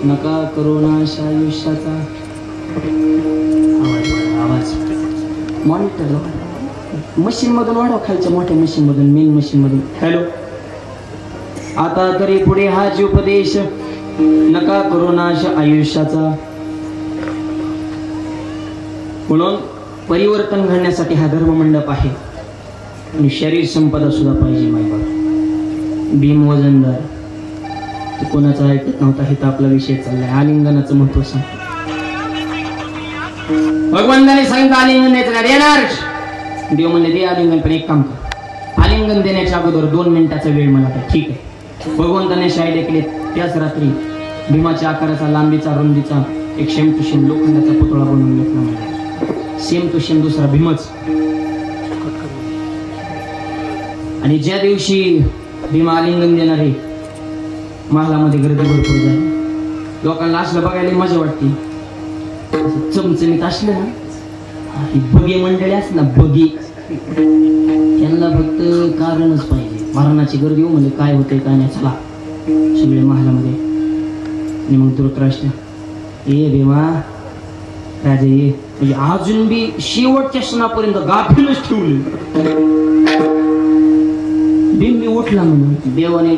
A: नका करोनाश आयुष्याचा. आवाज मॉनिटर मशीन मधून वाढवा, खालच्या मोठ्या मशीन मधून, मेन मशीन मधून. हॅलो. आता तरी पुढे हाच उपदेश नका करोनाश आयुष्याचा. म्हणून परिवर्तन घडण्यासाठी हा धर्ममंडप आहे. आणि शरीर संपदा सुद्धा पाहिजे. माय बाबा भीम वजनदार तो कोणाचा ऐकत नव्हता. हे तर आपला विषय चाललाय. आलिंगनाचं महत्व सांगतो. भगवंताने सांगितलं आलिंगन द्यायचं का? देणार. देव म्हणले दे आलिंगन, पण एक काम कर, आलिंगन देण्याच्या अगोदर 2 मिनिटाचा वेळ मला द्या. ठीक आहे. भगवंताने शाहिद केले. त्याच रात्री भीमाच्या आकाराचा, लांबीचा, रुंदीचा एक सेम टू सेम लोखंडाचा पुतळा बनवून घेतला. म्हणजे सेम टू सेम दुसरा भीमच. आणि ज्या दिवशी भीमा आलिंगन देणार आहे, महालामध्ये गर्दी भरपूर झाली. लोकांना असलं बघायला मजा वाटते. चमचमीत असलं ना, ही बगी मंडळी असत ना, बगी, त्यांना फक्त कारणच पाहिजे. मरणाची गर्दी हो म्हणजे काय होते काय नाही, चला सगळे महालामध्ये. आणि मग धृतराष्ट्र ये भीमा राजा ये, म्हणजे अजून बी शेवटच्या क्षणापर्यंत गाफीलच ठेवले. भीम मी उठला म्हणून देवाने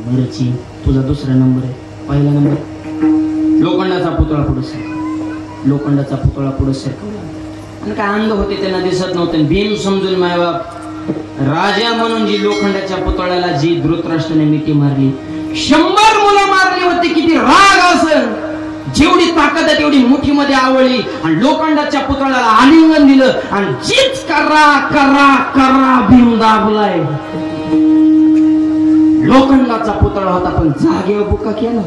A: बरची तुझा दुसरा नंबर आहे, पहिला नंबर. लोखंडाचा पुतळा पुढे सरकवला, लोखंडाचा पुतळा पुढे सरकवला. आणि काय अंध होते त्यांना दिसत नव्हते. भीम समजून मायबाप राजा म्हणून जी लोखंडाच्या पुतळ्याला जी धृतराष्ट्राने मिठी मारली, 100 मुलं मारली होती. किती राग असेल, जेवढी ताकद आहे तेवढी मुठीमध्ये आवळली आणि लोखंडाच्या पुतळ्याला आलिंगन दिलं आणि जीच करा करा करा भीम दाबलाय. लोखंडाचा पुतळा होता पण जागेवर बुका केला.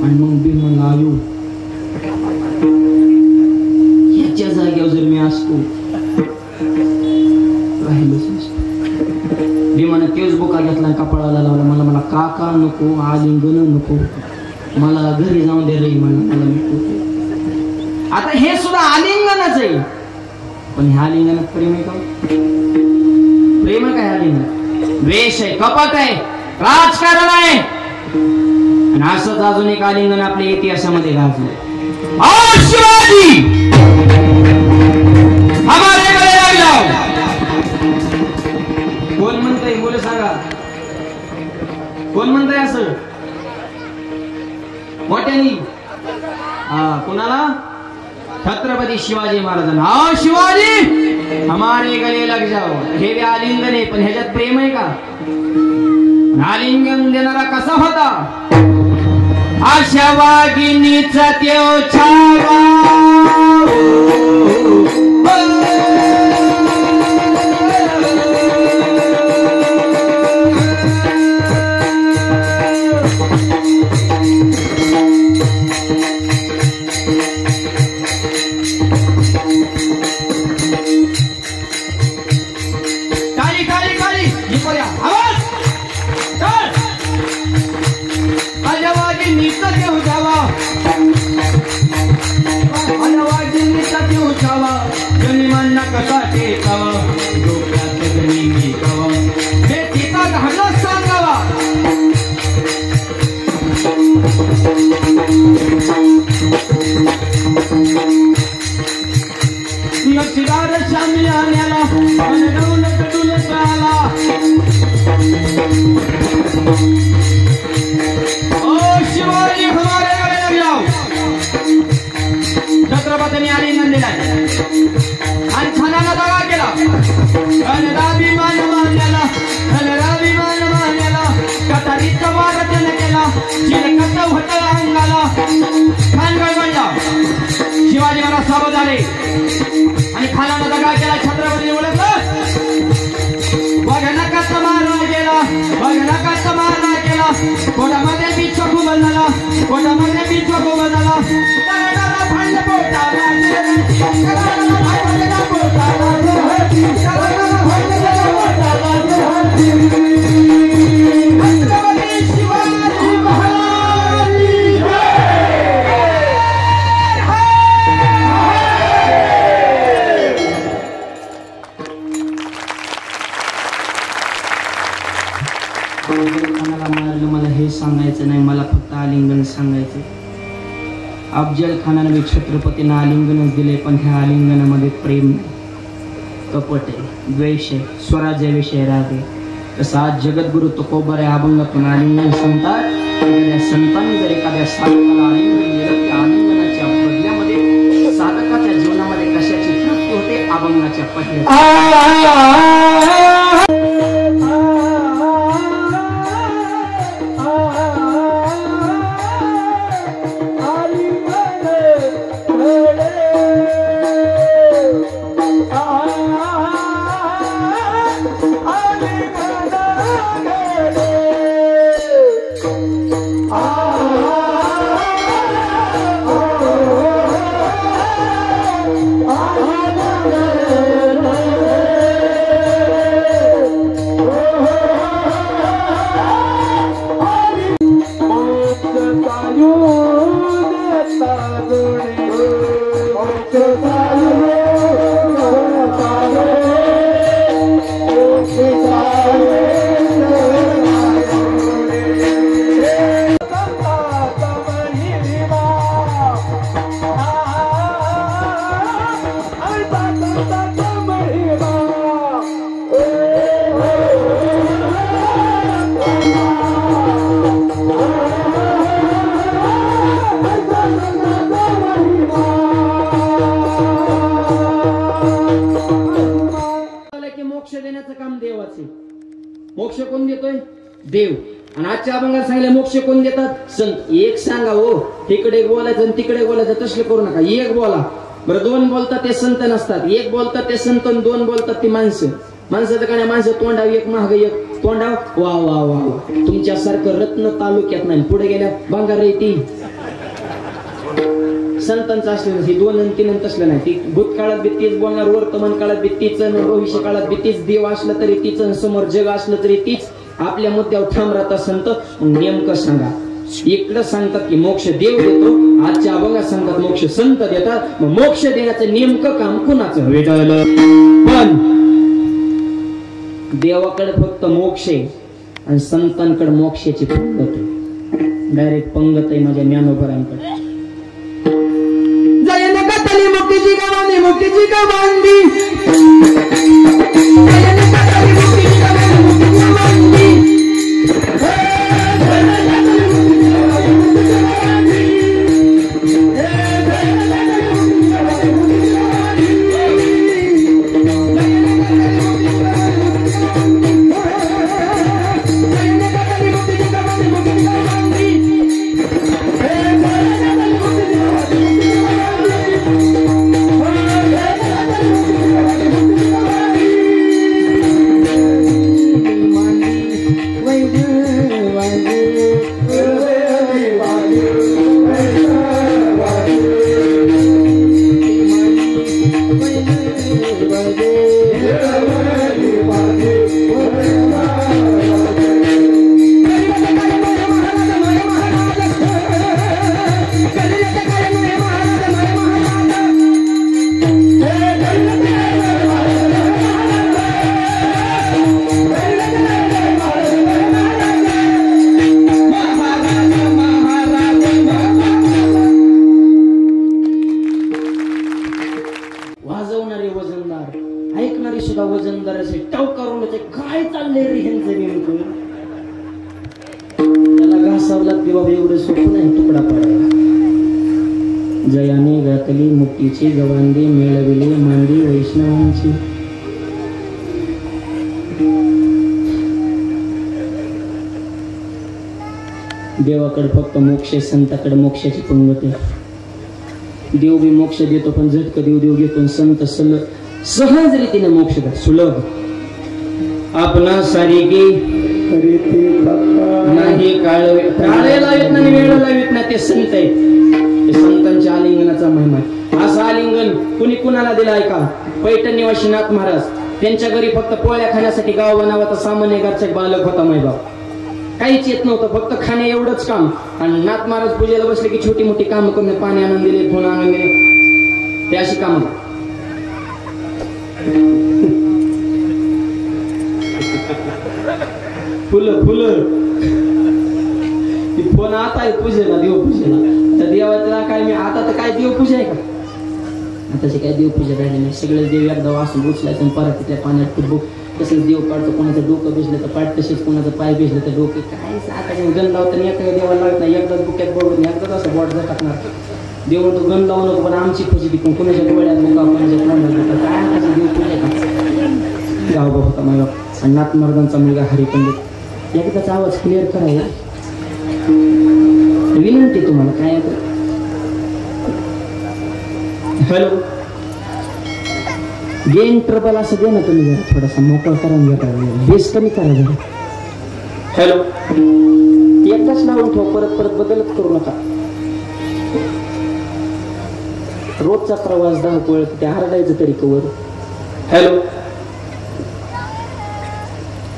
A: आणि मग भीम म्हणला आयु, याच्या जागेवर जर मी असतो राहिलोच नसतो. भीमाने तेच बुका घेतला, कपाळाला लावला. मला काका नको, आलिंगन नको, मला घरी जाऊन दे रे, मला नको. आता हे सुद्धा आलिंगनच आहे, पण ह्या आलिंगनात प्रेम आहे का? प्रेम आहे काय? आलिंगन द्वेष आहे, कपट आहे, राजकारण आहे. आणि असंच अजून एक आलिंगन आपल्या इतिहासामध्ये गाजलं. शिवाजी हमारे गले लग जाओ. कोण म्हणतंय? मुलं सांगा, कोण म्हणतंय असं मोठ्यानी? कुणाला? छत्रपती शिवाजी महाराजांना. शिवाजी हमारे गले लग जाओ. हे बी आलिंगन आहे, पण ह्याच्यात प्रेम आहे का? आलिंगन देणारा कसा होता? आशा वागिनीचा त्यो छावा, छत्रपतीने आलिंगन दिला आणि खानाला दगा केला. राभिमान मानल्याला, राभिमान मानल्याला कतारीचा वार त्याने केला. चिरकत होता अंगाला, खान गळगळला. शिवाजी मला सावध झाले आणि खानाला दगा केला. छत्रपतीने ओळखलं, बघ नकाचा मारला गेला, बघ नकाचा मारला गेला. कोणामध्ये बी चोखू बनला, कोणामध्ये बी चोखू बनला. खानाला मारलं, मला कोणी सांगायचं नाही, मला फक्त आलिंगन सांगायचं. अफजल खानाने छत्रपतींना आलिंगनच दिले, पण ह्या आलिंगनामध्ये प्रेम नाही, कपट आहे, द्वेष आहे, स्वराज्याविषयी राग आहे. तसं आज जगद्गुरु तुकोबराय अभंगातून आलिंगन सांगतात. एखाद्या संतांनी जर एखाद्या साधकाला आलिंगन दिलं, त्या आलिंगनाच्या बदल्यामध्ये साधकाच्या जीवनामध्ये कशाची प्राप्ती होते, अभंगाच्या पठण्यात. मोक्ष कोण देतोय? देव. आणि आजच्या अभंगात सांगितलं मोक्ष कोण देतात? संत. एक सांगा हो, तिकडे बोलायचं आणि तिकडे बोलायचं, तसलं करू नका. एक बोला बरं. दोन बोलतात ते संत नसतात, एक बोलतात ते संत, दोन बोलतात ती माणसं. माणसाचं काय, माणसं तोंडाव एक महाग एक तोंडाव वा वा वा वा. तुमच्यासारखं रत्न तालुक्यात नाही, पुढे गेल्या भांगार ती संतांचं असलं. ही दोन आणि तीन तसलं नाही. ती भूतकाळात बी तीच बोलणार, वर्तमान काळात बी तीच, भविष्य काळात बी तीच. देव असलं तरी तीच, समोर जग असलं तरी तीच. आपल्या मुद्द्यावर ठाम राहता संत. नेमकं सांगा. इकडं सांगतात की मोक्ष देव देतो, आजच्या अभंगात सांगतात मोक्ष संत देतात. मग मोक्ष देण्याचं नेमकं काम कुणाचं? विठ्ठल. पण देवाकडे फक्त मोक्ष आहे आणि संतांकडे मोक्षाची पंगत आहे. डायरेक्ट पंगत आहे माझ्या ज्ञानोबरांकडे. मुक्तीची गवांधी, मुक्तीची गवांधी, ऐकणारी सुद्धा वजनदार असे टवकारून काय चाललंय रे ह्यांचं नेमकं. त्याला घासावं लागते बाबा, एवढं सोपं नाही तुकडा पडायला. जयाने घातली मुक्तीची गवांधी, मिळविली मांडी वैष्णवांची. देवाकडे फक्त मोक्ष, संताकडे मोक्षाची पंगत आहे. देव बी मोक्ष देतो, पण झटक देव देव घेतो. संत सहज रीतीने मोक्ष देतो, सुलभ. आपणा सारिगी नाही, काळ लावित नाही, वेळ लावित नाही. ते संत आहे, ते संतांच्या आलिंगनाचा महिमा आहे. असं आलिंगन कुणी कुणाला दिलं आहे का? पैठण निवासी नाथ महाराज. त्यांच्या घरी फक्त पोळ्या खाण्यासाठी गाव बनावाचा सामान्य घरचा बालक होता मायबाप. काहीच येत नव्हतं, फक्त खाणे एवढंच काम. आणि नाथ महाराज पूजेला बसले की छोटी मोठी कामं करून पाणी आणून दिले, फोन आणून दिले, ते अशी कामं. फुलं फुलं कोण आता आहे पूजेला देवपूजेला तर देवाला काय मी आता तर काय देवपूजा आहे का आताचे काय देवपूजा राहिली नाही सगळे देव एकदा वासून उचलायचं आणि परत तिथल्या पाण्यात फुटबुक तसंच देव काढतो कोणाचं डोकं भिजलं तर पाठ तसेच कोणाचं पाय भिजलं तर डोके काय आता गण लावताना एका देवाला लागत नाही एकदाच बुक्यात बरोबर नाही एकदाच असं बॉट टाकणार देव म्हणतो गण लावू नको पण आमची खुशी टिकून कोणाच्या डोळ्यात मुका कोणाच्या तोंडात काय त्याचं देवपूजा गावबा होता माझा आणि नाथमर्दांचा मुलगा हरिपंडित एकदाचा आवाज क्लिअर करायला विनंती तुम्हाला काय हॅलो गेन ट्रबल असं दे ना तुम्ही जरा थोडासा मोकळा करा बेस कमी करा जरा हॅलो एकदाच लावून ठेवा परत परत बदलत करू नका रोजचा प्रवास धावपळ ते हरडायचं तरी कवर हॅलो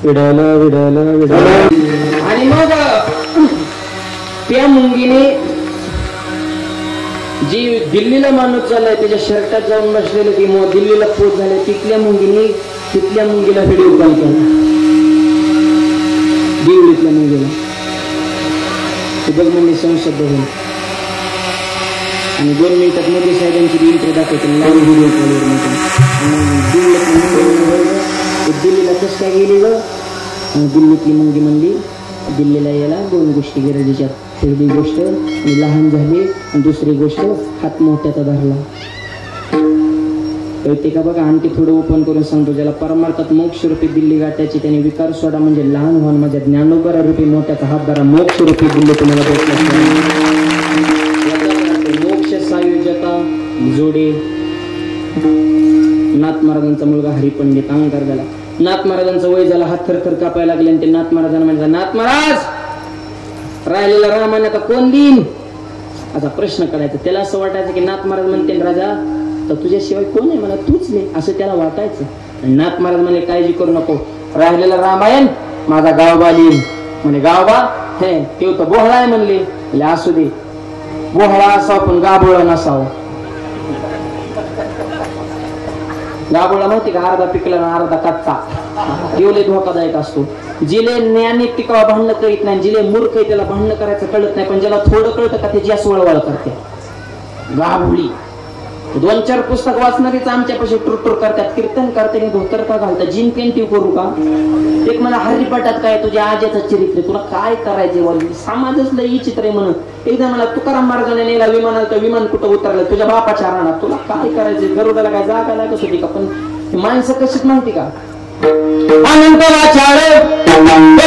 A: विडायला विडायला विडायला आणि मग त्या मुंगीने जी दिल्लीला माणूस झालाय त्याच्या शर्टात जाऊन बसलेलं की दिल्लीला पोच झाले तिथल्या मुंगीला व्हिडिओ कॉल केला दिवळीतल्या मुंगीला बघ म्हणजे संसद बघून आणि 2 मिनिटात मोदी साहेबांची इंट्रो दाखवते लाईव्ह व्हिडिओ कॉलवर दिल्लीला कसं काय गेली ग आणि दिल्लीतली मुंगी म्हणली दिल्लीला यायला 2 गोष्टी गरजेच्या पहिली गोष्ट मी लहान झाली आणि दुसरी गोष्ट हात मोठ्याचा धरला कळते का बघा आणखी थोडं ओपन करून सांगतो ज्याला परमार्थात मोक्ष रूपी दिल्ली गाठायची त्याने विकार सोडा म्हणजे लहान व्हान माझ्या ज्ञानोबरा रूपी मोठ्याचा हात धरा मोक्ष रूपी दिल्ली तुम्हाला मोक्ष सायुज्यता जोडे नाथ महाराजांचा मुलगा हरिपंडित अंगार झाला नाथ महाराजांचं वय झालं हात थरथर कापायला लागले आणि ते नाथ महाराजांना म्हणजे नाथ महाराज राहिलेला रामाने आता कोण देईन आता प्रश्न करायचा त्याला असं वाटायचं की नाथ महाराज म्हणते राजा तर तुझ्याशिवाय कोण आहे मला तूच नाही असं त्याला वाटायचं आणि नाथ महाराज म्हणे काळजी करू नको राहिलेला रामायण माझा गावबा लिहिन म्हणे गावबा हे तेव तर बोहळा आहे म्हणले असू दे बोहळा असावं पण गाभोळा नसावं गाभोळा माहिती का अर्धा पिकला ना अर्धा कच्चा एवढे धोकादायक असतो जिले ज्ञानी टिकावा भांडण करीत नाही जिले मूर्ख आहे त्याला भांडण करायचं कळत नाही पण ज्याला थोडं कळतं का त्याची असं वळवळ करते गाभोळी 2-4 पुस्तक वाचणारीच आमच्यापाशी टुरटुर करतात कीर्तन करते धोतर का घालतात जिन पेंटिंग करू का एक मला हरिपाठात काय तुझ्या आज्याचं चरित्र तुला काय करायचे वाली समाजच लई चित्र आहे म्हणून एकदा मला तुकाराम महाराजांनी नेला विमानात विमान कुठं उतरलं तुझ्या बापाच्या रानात तुला काय करायचे गरुडाला काय जागा लागत होती का पण माणसं कशीच माहिती का अनंत वाचाळ अनंत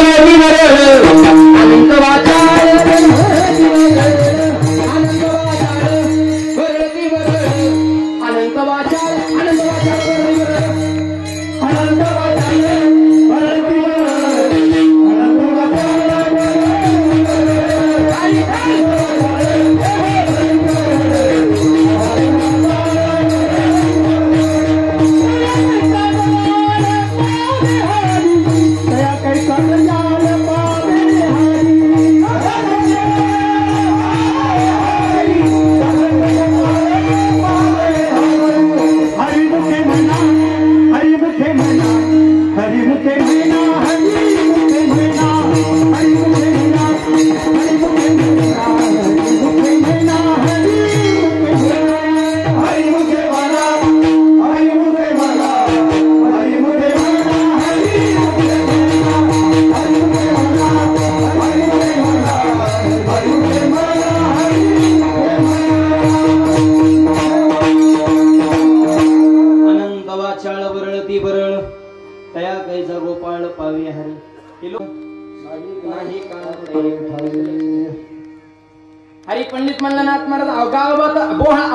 A: हरिपंडित म्हणला नाथ महाराज गाव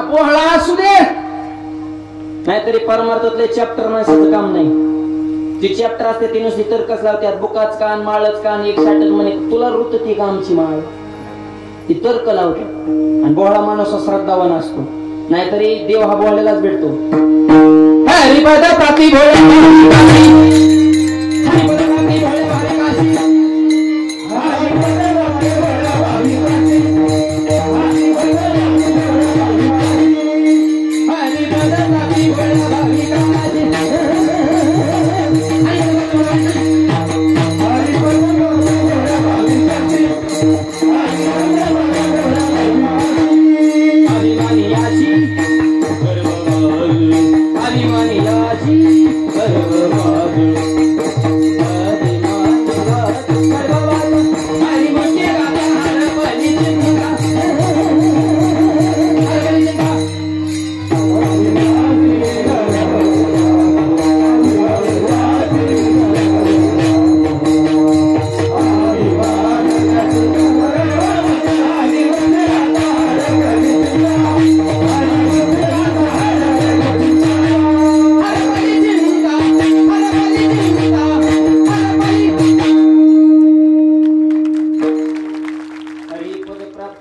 A: बोहळा असू दे नाहीतरी परमार्थातले चॅप्टर माणसाचं काम नाही जी चॅप्टर असते ती नुसती तर्कच लावतात बुकाच कान माळच कान एक साठच म्हणे तुला रुतती का आमची माळ ती तर्क लावते आणि बोहळा माणूस श्रद्धावान असतो नाहीतरी देव हा बोहळ्यालाच भेटतो हरिपद प्रति
B: Hare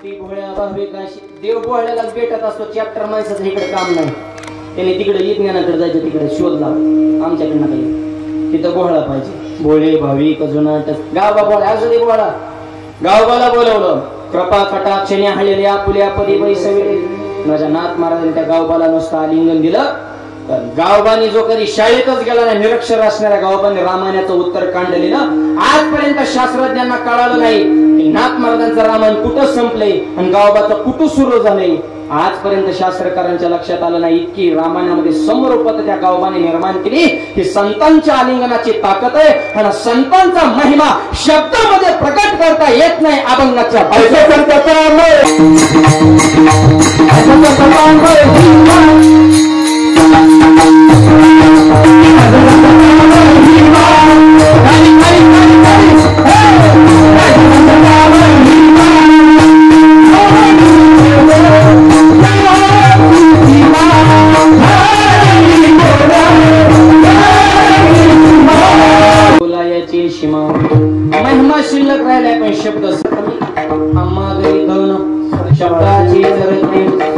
A: किती भोळ्या भाविकाशी देव भोळ्यालाच भेटत असतो. चॅप्टर माणसाचं इकडे काम नाही. त्याने तिकडे विज्ञानाकडे जायचं, तिकडे शोध लाव. आमच्याकडनं काही तिथं भोळा पाहिजे. भोळे भाविक जुनाट गावा बोला असं ते बोला. गावबाला बोलवलं. कृपा कटाक्षणे हळलेले आपुल्या पदी बैसविले. माझ्या नाथ महाराजांनी त्या गावबाला नुसतं आलिंगन दिलं. गावबानी जो कधी शाळेतच गेला नाही, निरक्षर असणाऱ्या गावबाने रामायणाचं उत्तर काढलेलं आजपर्यंत शास्त्रज्ञांना कळालं नाही की नाथ महाराजांचं रामायण कुठं संपलंय आणि गावबाचं कुठं सुरू झालंय. आजपर्यंत शास्त्रकारांच्या लक्षात आलं नाही. इतकी रामायणामध्ये समरूपता त्या गावबाने निर्माण केली. ही संतांच्या आलिंगनाची ताकद आहे आणि संतांचा महिमा शब्दामध्ये प्रकट करता येत नाही. अभंगाच्या महिमा शिल्लक राहिलाय पण शब्द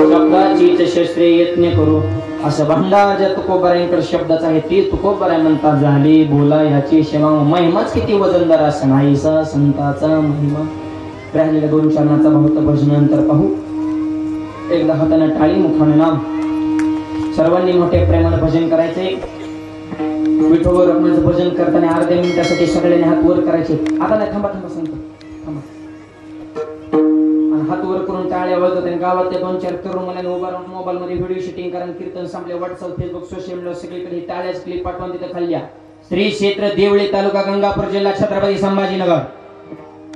A: शब्दाची शस्त्रे यत्न करू असं भंडार ज्या तुकोबारांकडे शब्दाचा आहे ते तुकोबारा म्हणतात. झाली बोला ह्याची क्षमा. महिमाच किती वजनदार असं नाहीसा संताचा महिमा. राहिलेल्या 2 चरणाचा बहुत भजनानंतर पाहू. एकदा हाताने टाळी मुखाने नाम. सर्वांनी मोठ्या प्रेमाने भजन करायचे. विठोबा रखमाचं भजन करताना अर्ध्या मिनिटासाठी सगळ्यांनी हात वर करायचे. आता नाही, थांबा थांबा सांगतो, थांबा. आणि हात वर करून टाळ्या वाजवत आणि गावात 2-4 तरुण मुलांनी उभा राहून मोबाईल मध्ये व्हिडिओ शूटिंग करा. कीर्तन संपले. व्हॉट्सअप, फेसबुक, सोशल मीडिया सगळीकडे टाळ्याच क्लिप पाठवून तिथे खाल्ल्या. श्री क्षेत्र देवळे, तालुका गंगापूर, जिल्हा छत्रपती संभाजीनगर.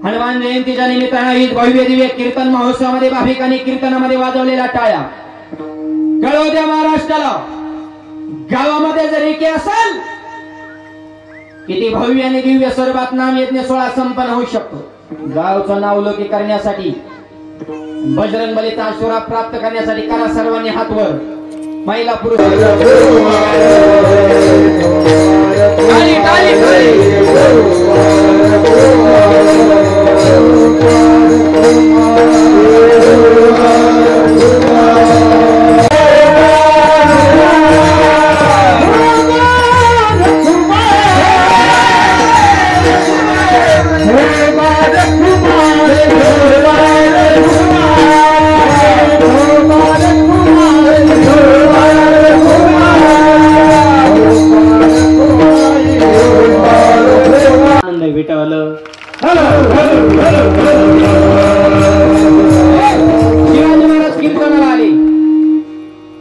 A: हनुमान जयंतीच्या निमित्ताने भव्य दिव्य कीर्तन महोत्सवामध्ये भाविकांनी कीर्तनामध्ये वाजवलेल्या टाळ्या कळव द्या महाराष्ट्राला. गावामध्ये जर एके असेल किती भव्य आणि दिव्य स्वरूपात नाम यज्ञ सोहळा संपन्न होऊ शकतो. गावचं नावलौकिक करण्यासाठी, बजरंगबलीचा आशीर्वाद प्राप्त करण्यासाठी करा सर्वांनी हात वर. महिला पुरुष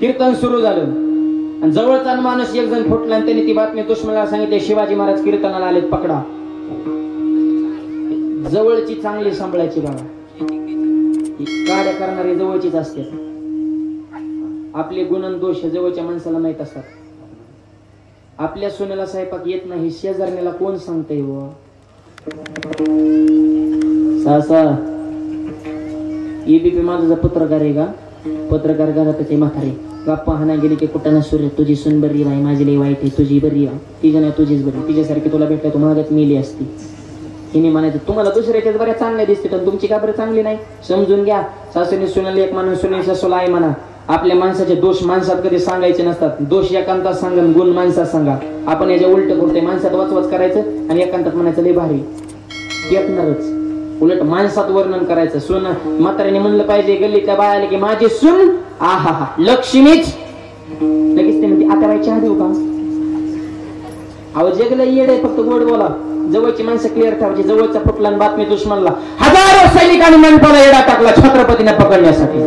A: कीर्तन सुरू झालं आणि जवळचा माणूस एक जण फुटला आणि त्यांनी ती बातमी दुश्मनाला सांगितली. शिवाजी महाराज कीर्तनाला आलेत, पकडा. जवळची चांगली सांभाळायची बाबा. गाड्या करणारी जवळचीच असते. आपले गुण आणि दोष जवळच्या माणसाला माहित असतात. आपल्या सोन्याला स्वयंपाक येत नाही, शेजारण्याला कोण सांगतंय? व सासा एबीपी माझा पत्रकार आहे का? पत्रकार घरातच म्हातारे गप्पा हाना गेली की कुठं सूर्य तुझी सून बरी बाई, माझी लई वाईट आहे, तुझी बरी आहे, तिच्या नाही तुझीच बरी, तिच्यासारखी तुला भेटला तू महागात मिली असती. हिने म्हणायचं तुम्हाला दुसऱ्याच्याच बऱ्या चांगल्या दिसते पण तुमची का बरं चांगली नाही? समजून घ्या. सासूने सुनाला एक माणूस, सुने सासूला आई म्हणा. आपल्या माणसाचे दोष माणसात कधी सांगायचे नसतात. दोष एकांतात सांगा, गुण माणसात सांगा. आपण याच्या उलट करतोय. माणसात वाचवाच करायचं आणि एकांतात म्हणायचं लय भारी, येतणारच. उलट माणसात वर्णन करायचं. सुन म्हाताऱ्याने म्हणलं पाहिजे गल्लीतल्या बाय आले की माझी सुन आहा हा लक्ष्मीच. लगेच ते म्हणते आता बाई चहा देऊ का? अहो जगला येड आहे, फक्त गोड बोला. जवळची माणसं क्लिअर ठेवायची. जवळचा फुटला बातमी दुश्मनला. हजारो सैनिकांनी मंडपाला येडा टाकला छत्रपतीने पकडण्यासाठी.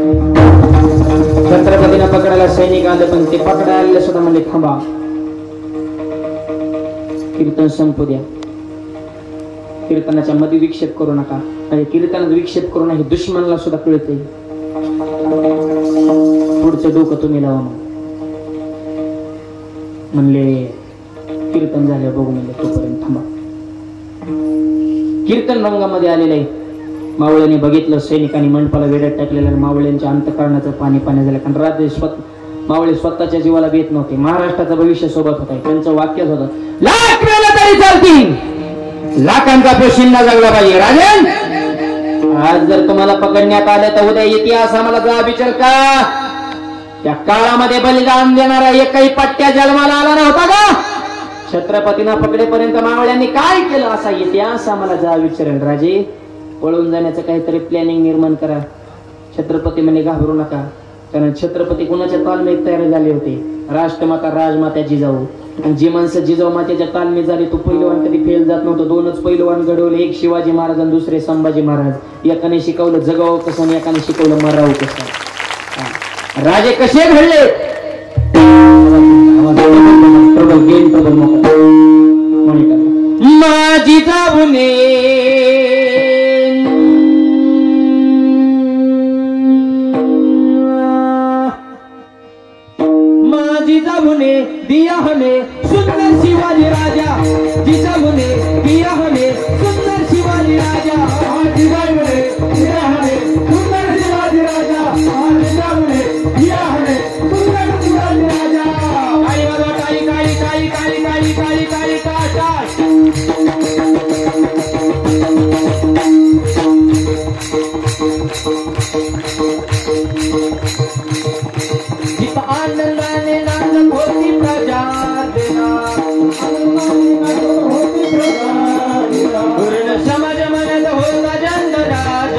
A: छत्रपतीने पकडायला सैनिक आले पण ते पकडायला सुद्धा म्हणले थांबा, कीर्तन संपू द्या. कीर्तनाच्या मध्ये विक्षेप करू नका. आणि कीर्तनात विक्षेप करू नये दुश्मनाला सुद्धा कळतंय. पुढचं डोकं तुम्ही लावा. म्हणले कीर्तन झालं बघू म्हणले तोपर्यंत थांबा. कीर्तन रंगामध्ये आलेलं आहे. मावळ्यांनी बघितलं सैनिकांनी मंडपाला वेड्यात टाकलेलं. मावळ्यांच्या अंतःकरणाचं पाणी पाणी झालं. कारण राजे मावळे स्वतःच्या जीवाला भेट नव्हते. महाराष्ट्राचं भविष्य सोबत होतं. त्यांचं वाक्यच होतं लाख वेळा तरी चालतील, लाखांचा पोशिंदा जगला पाहिजे. राजन आज जर तुम्हाला पकडण्यात आलं तर उद्या इतिहास आम्हाला जा विचार का त्या काळामध्ये बलिदान देणारा एकही पट्ट्या जन्माला आला नव्हता का? छत्रपतींना पकडेपर्यंत मावळ्यांनी काय केलं असा इतिहास आम्हाला जा विचारेल. राजे पळून जाण्याचं काहीतरी प्लॅनिंग निर्माण करा. छत्रपती म्हणे घाबरू नका, कारण छत्रपती कुणाच्या तालमीत तयार झाले होते? राष्ट्रमाता राजमाता जिजाऊ. आणि जी माणसं जिजाऊ मातेच्या तालमीत झाली तो पहिलवान कधी फेल जात नव्हतं. दोनच पहिलवान घडवले, एक शिवाजी महाराज आणि दुसरे संभाजी महाराज. एकाने शिकवलं जगावं कसं आणि एकाने शिकवलं मरावं कसं. राजे कसे घडले? माझी जाऊने माझी जाऊने दिया हमें सुंदर शिवाजी राजा. जिजाऊने दिया हमें सुंदर शिवाजी राजा. जिजाऊने दिया हमें सुंदर शिवाजी राजा. जिजाऊने दिया हमें सुंदर शिवाजी राजा. काळी बाबा काळी काळी काळी काळी काळी काळी काळी काळी. जिथं आनंदाने नांदत होती प्रजा देना. पूर्ण समाज म्हणत होता जनराज.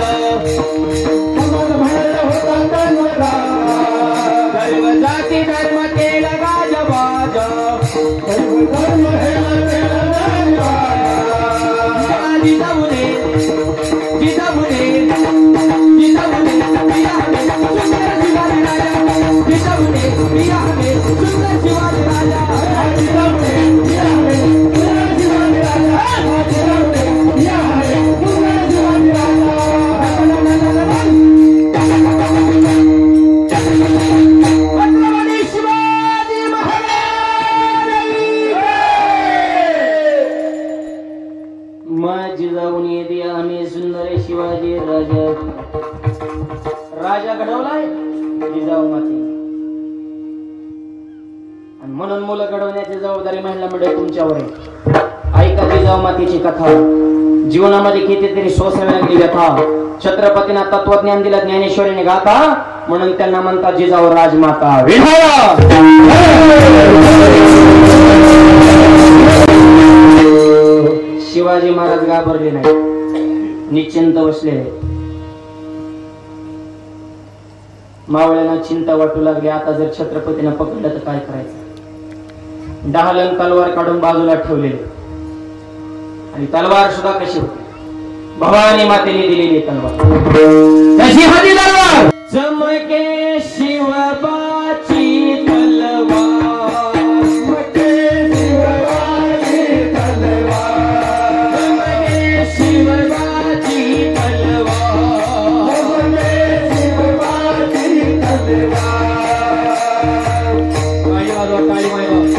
A: सर्व जाती धर्म केला गाजवाज. जिजाऊने जिजाऊने जिजाऊने दिया हमें सुंदर शिवाजी राजा. जिजाऊने दिया हमें सुंदर शिवाजी राजा. जिजाऊने दिया हमें सुंदर शिवाजी राजा. जिजाऊने दिया हमें सुंदर शिवाजी राजा. छत्रपती शिवाजी महाराज. माझी जाऊने दिया हमें सुंदर शिवाजी राजा. राजा घडवलाय जिजाऊ माते, आणि म्हणून मुलं घडवण्याची जबाबदारी महिला मंडळ तुमच्यावर आहे. ऐका जिजाऊ मातेची कथा. जीवनामध्ये कितीतरी सोसावी लागली व्यथा. छत्रपतींना तत्वज्ञान दिलं ज्ञानेश्वरीने गाथा, म्हणून त्यांना म्हणतात जिजाऊ राजमाता. शिवाजी महाराज घाबरले नाही, निश्चिंत बसलेले. मावळ्यांना चिंता वाटू लागली, आता जर छत्रपतींना पकडलं तर काय करायचं? डहालन तलवार काढून बाजूला ठेवलेले, आणि तलवार सुद्धा कशी होती? भवानी मातेने दिलेली तलवार. कशी होती तलवार? चमके शिवबाची तलवार. चमके शिवबाची तलवार. चमके शिवबाची तलवार. चमके शिवबाची तलवार. काळी वाजवा, काळी वाजवा.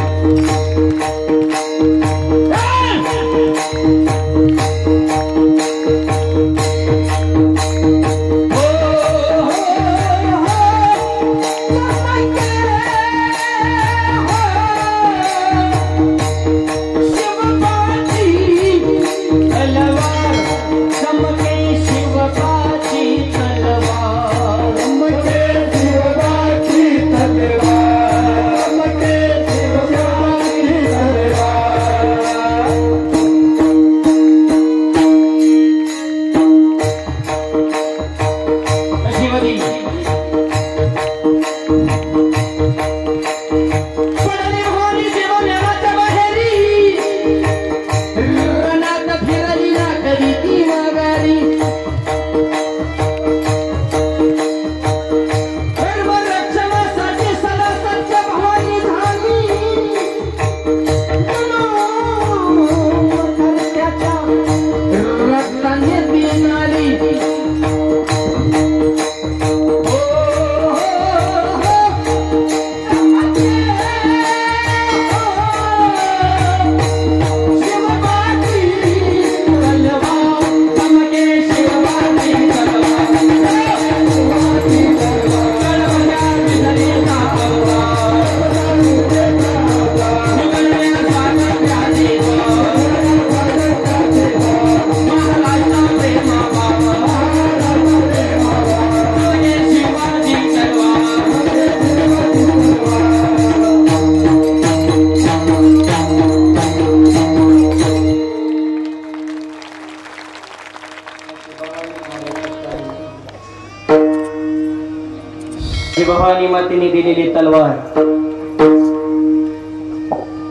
A: ही भवानी मातेने दिलेली तलवार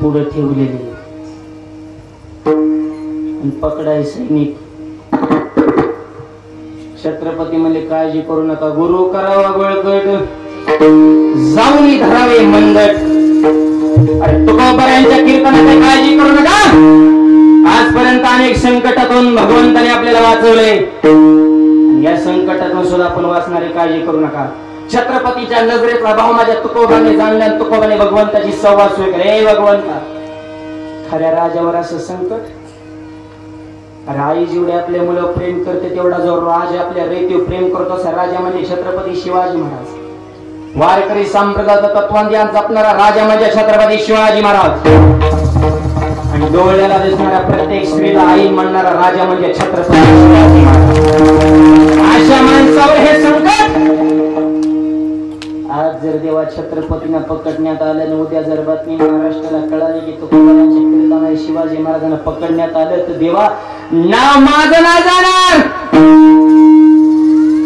A: पुढे ठेवलेली आणि पकडाय सैनिक. छत्रपती म्हणले काळजी करू नका, गुरु करावा बळकट, जाऊन धरावे मनगट. अरे तुकोबारायांच्या कीर्तनाची काळजी करू नका. आजपर्यंत अनेक संकटातून भगवंताने आपल्याला वाचवले. या संकटातून सुद्धा आपण वाचणारी काळजी करू नका. छत्रपतीच्या नजरेतला भाव माझ्या तुकोबाने जाणल्या. तुकोबाने भगवंताची संवाद स्वीकार. हे भगवंता, खऱ्या राजावर असं संकट. अरे आई जेवढे आपले मुलं प्रेम करते तेवढा जो राज आपल्या रेतीव प्रेम करतो असा राजा म्हणजे छत्रपती शिवाजी महाराज. वारकरी संप्रदायाचं तत्वज्ञान जपणारा राजा म्हणजे छत्रपती शिवाजी महाराज. आणि डोळ्याला दिसणाऱ्या प्रत्येक स्त्रीला आई म्हणणारा राजा म्हणजे छत्रपती शिवाजी महाराज. अशा माणसावर हे संकट. आज जर देवा छत्रपतींना पकडण्यात आलं आणि उद्या जर बातमी महाराष्ट्राला कळाली की तुकोबारांच्या कीर्तनाने शिवाजी महाराजांना पकडण्यात आलं तर देवा नाव माझं ना जाणार,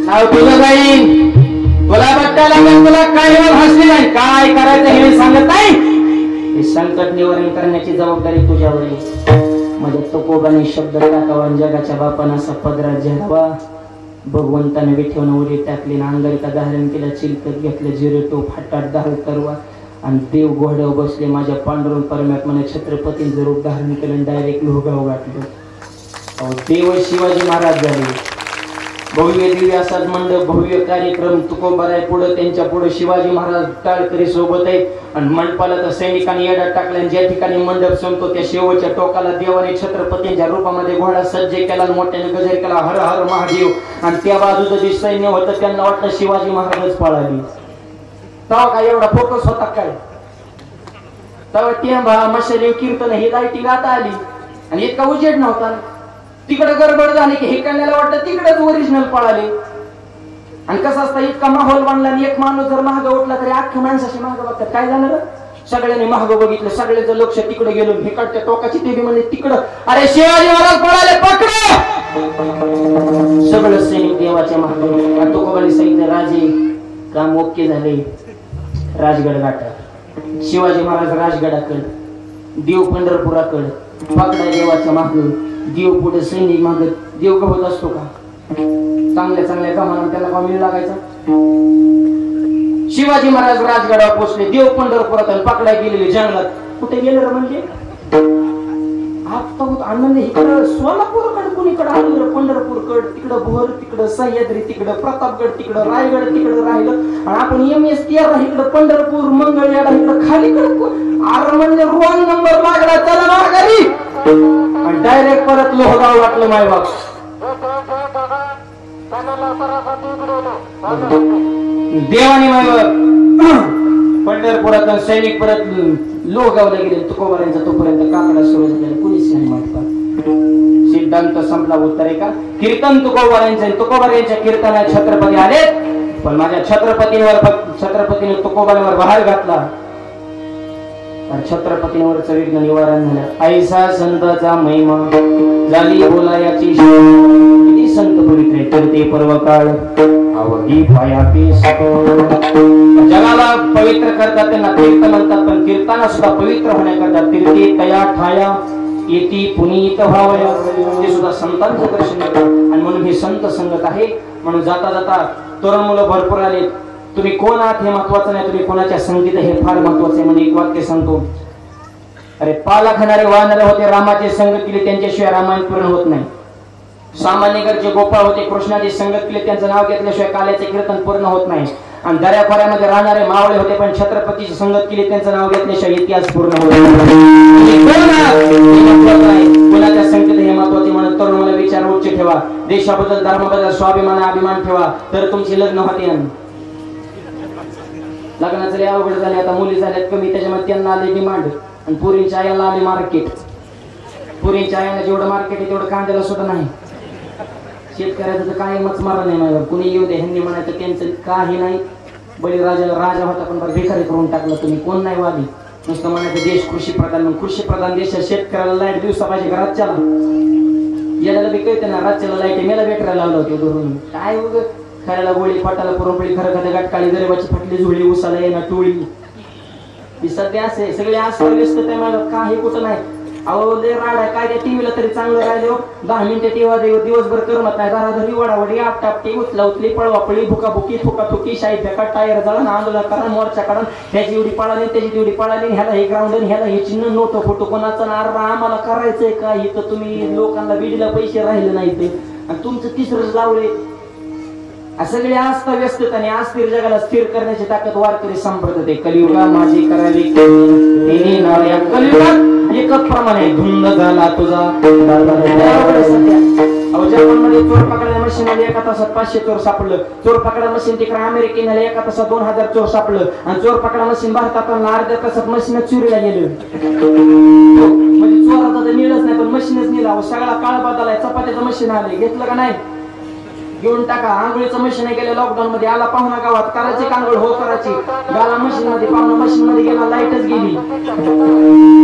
A: नाव तुझं जाईल. तुला बघता लागेल, तुला काय भासले नाही, काय करायचं हे मी सांगत नाही. हे संकट निवारण करण्याची जबाबदारी तुझ्यावर आहे. माझ्या तुकोबाने शब्द टाकावा, जगाच्या बापानं असा पदरात झेलावा. भगवंताने विठवून उडी टाकली, अंगारिका धारण केला, चिलकत घेतलं, जिरे टोप हातात धारण करवा आणि देव घोड्यावर बसले. माझ्या पांडुरंग परमात्माने छत्रपतींचं रूप धारण केलं, डायरेक्ट लोहगाव गाठलं. देव शिवाजी महाराज झाले. भव्य दिव्य असाच मंडप, भव्य कार्यक्रम. तुकोबाराय पुढे, त्यांच्या पुढे शिवाजी महाराज टाळकरी सोबत आहे. आणि मंडपाला तर सैनिकांनी येडा टाकला. ज्या ठिकाणी मंडप संपतो त्या शेवटच्या टोकाला देवाने छत्रपतींच्या रूपामध्ये घोडा सज्ज केला, मोठ्याने गजर केला, हर हर महादेव. आणि त्या बाजूचं जे सैन्य होतं त्यांना वाटलं शिवाजी महाराजच पळाली. तेव्हा काय एवढा फोकस होता काय? तेव्हा त्या मशाली कीर्तन ही लाईटिंग आता आली आणि इतका उजेड नव्हता. तिकडे गडबड झाली की हे करण्याला वाटतं तिकडेच ओरिजिनल पळाले. आणि कसं असतं, इतका माहोल बांधला आणि एक माणूस जर महाग उठला तरी अख्ख्या माणसाशी महाग बघतात. काय झालं? सगळ्यांनी महाग बघितलं, सगळ्याचं लक्ष तिकडे गेलो. हेकडच्या टोकाची ते म्हणजे तिकडं, अरे शिवाजी महाराज पळाले, पकडा. सगळं सैनिक देवाच्या महाग. तुकोबाने सांगितलं राजे काम ओके झाले, राजगड गाठा. शिवाजी महाराज राजगडाकडे, देव पंढरपुराकडे, पकडा देवाच्या माग. देव पुढे, सैनिक माग. देव गवत असतो का? चांगल्या चांगल्या कामाला त्याला का मिळ लागायचा? शिवाजी महाराज राजगडावर पोहोचले, देव पंढरपुरात पकडाय गेलेले जंगलात. कुठे गेले म्हणजे आनंद इकडं सोलापूरकडे, कुणीकडे आलं, पंढरपूरकड, तिकडं भोर, तिकडं सह्याद्री, तिकडं प्रतापगड, तिकडं रायगड, तिकडं राहिलं. आणि आपण MS13 इकडं पंढरपूर, मंगळवेढा इकडं खालीकडे. अरे म्हणजे रॉंग नंबर लागला, चला माघारी. आणि डायरेक्ट परत लोहगाव वाटलं मायबाप. देवाने मायबाप पंढरपुरात सैनिक परत लोहगावला गेले. तुकोबारांचा तोपर्यंत काकडा सुरू झालेला, कुणीच नाही माहिती. सिद्धांत संपला. उत्तर आहे का? कीर्तन तुकोबारांचं, तुकोबारांच्या कीर्तनात छत्रपती आले. पण माझ्या छत्रपतीने तुकोबारांवर बहार घातला. छत्रपतींवरच विघ्न निवारण झालं. ऐसा संताचा महिमा झाली बोलायाची. किती संत पवित्र तर ते पर्व काळ अवधी पायापी जगाला पवित्र करतात, त्यांना तीर्थ म्हणतात. पण कीर्तना सुद्धा पवित्र होण्याकरता तीर्थी तया ठाया येती पुनीत व्हावया. ते सुद्धा संतांचं दर्शन करतात. आणि म्हणून हे संत संगत आहे. म्हणून जाता जाता तरुण मुलं भरपूर आले. तुम्ही कोण आहात हे महत्वाचं नाही, तुम्ही कोणाच्या संगीत हे फार महत्वाचं आहे. म्हणजे एक वाक्य सांगतो. अरे पाला खाणारे वानर होते, रामाचे संगत केले, त्यांच्याशिवाय रामायण पूर्ण होत नाही. सामान्यगरचे गोपाळ होते, कृष्णाचे संगत केले, त्यांचं नाव घेतल्याशिवाय काल्याचे कीर्तन पूर्ण होत नाही. आणि दर्याखोऱ्यामध्ये राहणारे मावळे होते, पण छत्रपतीची संगत केली, त्यांचं नाव घेतल्याशिवाय इतिहास पूर्ण होत नाही. कोणाच्या संगीत हे महत्वाचे. म्हणून तरुण मला विचार उच्च ठेवा, देशाबद्दल, धर्माबद्दल स्वाभिमान अभिमान ठेवा, तर तुमची लग्न होते. लग्नाचं लय अवघड झाले. आता मुली झाल्यात कमी, त्याच्यामध्ये त्यांना आले डिमांड आणि पुरींच्या आयाला आले मार्केट. पुरींच्या आयाला जेवढं मार्केट आहे तेवढं कांद्याला सुद्धा नाही. शेतकऱ्याचं तर काही मच मारा नाही माझ्यावर. कुणी येऊ दे, ह्यांनी म्हणायचं त्यांचं काही नाही. बळीराजाला राजा होता पण भिकारी करून टाकला. तुम्ही कोण नाही वादी. नुसतं म्हणायचं देश कृषी प्रधान. कृषी प्रधान देशात शेतकऱ्याला लाईट दिवसा पाहिजे का रातच्याला? याला बी कळते ना, रातच्याला लाईट मेला भेटायला लावलं होते धरून. काय खायला गोळी पाटाला पुरणपोळी खरं खाते गाठकाळी गरिबाची फाटली झोळी उसाला येणार टोळी ही सध्या असे सगळे असं व्यस्त ते मला काही कुठं नाही. अहो लय राडा काय त्या टीव्हीला तरी चांगलं राहिलो 10 मिनिटं टीव्हा दिवसभर करमत नाही. दाराधरी वडावडी आपटापटी उचला उचली पळवापळी भुकाभुकी थुकाथुकी शाही फेका टायर जाळून आंदोलन करा मोर्चा काढून ह्याची एवढी पळाली त्याची तेवढी पळाली ह्याला हे ग्राउंड ह्याला हे चिन्ह नोट फोटो कोणाचा नार आम्हाला करायचंय का इथं तुम्ही लोकांना बिडीला पैसे राहिले नाहीत आणि तुमचं तिसरंच लावले. सगळे अस्ता व्यस्त आणि अस्थिर जगाला स्थिर करण्याची ताकद वारकरी संप्रदाय ते कलियुगा माझी करावी या कलियुगात एकच प्रमाणे धुंद झाला तुझा. अहो जपानमध्ये चोर पकडायला मशीन आली एका तासात 500 चोर सापडलं. चोर पकडा मशीन तिकडे अमेरिकेला एका तासात 2000 चोर सापडलं आणि चोर पकडा मशीन भारतात अर्ध्या तासात मशीन चोरीला गेलं. म्हणजे चोराचा तर नेलच नाही पण मशीनच नेला. सगळा काळ बदलाय चपात्याचं मशीन आले घेतलं का नाही घेऊन टाका. आंघोळीचं मशीन गेलं लॉकडाऊन मध्ये आला पाहुणा गावात करायची कांगोळ हो करायची गाला मशीन मध्ये पाहुणा मशीन मध्ये गेला लाईटच गेली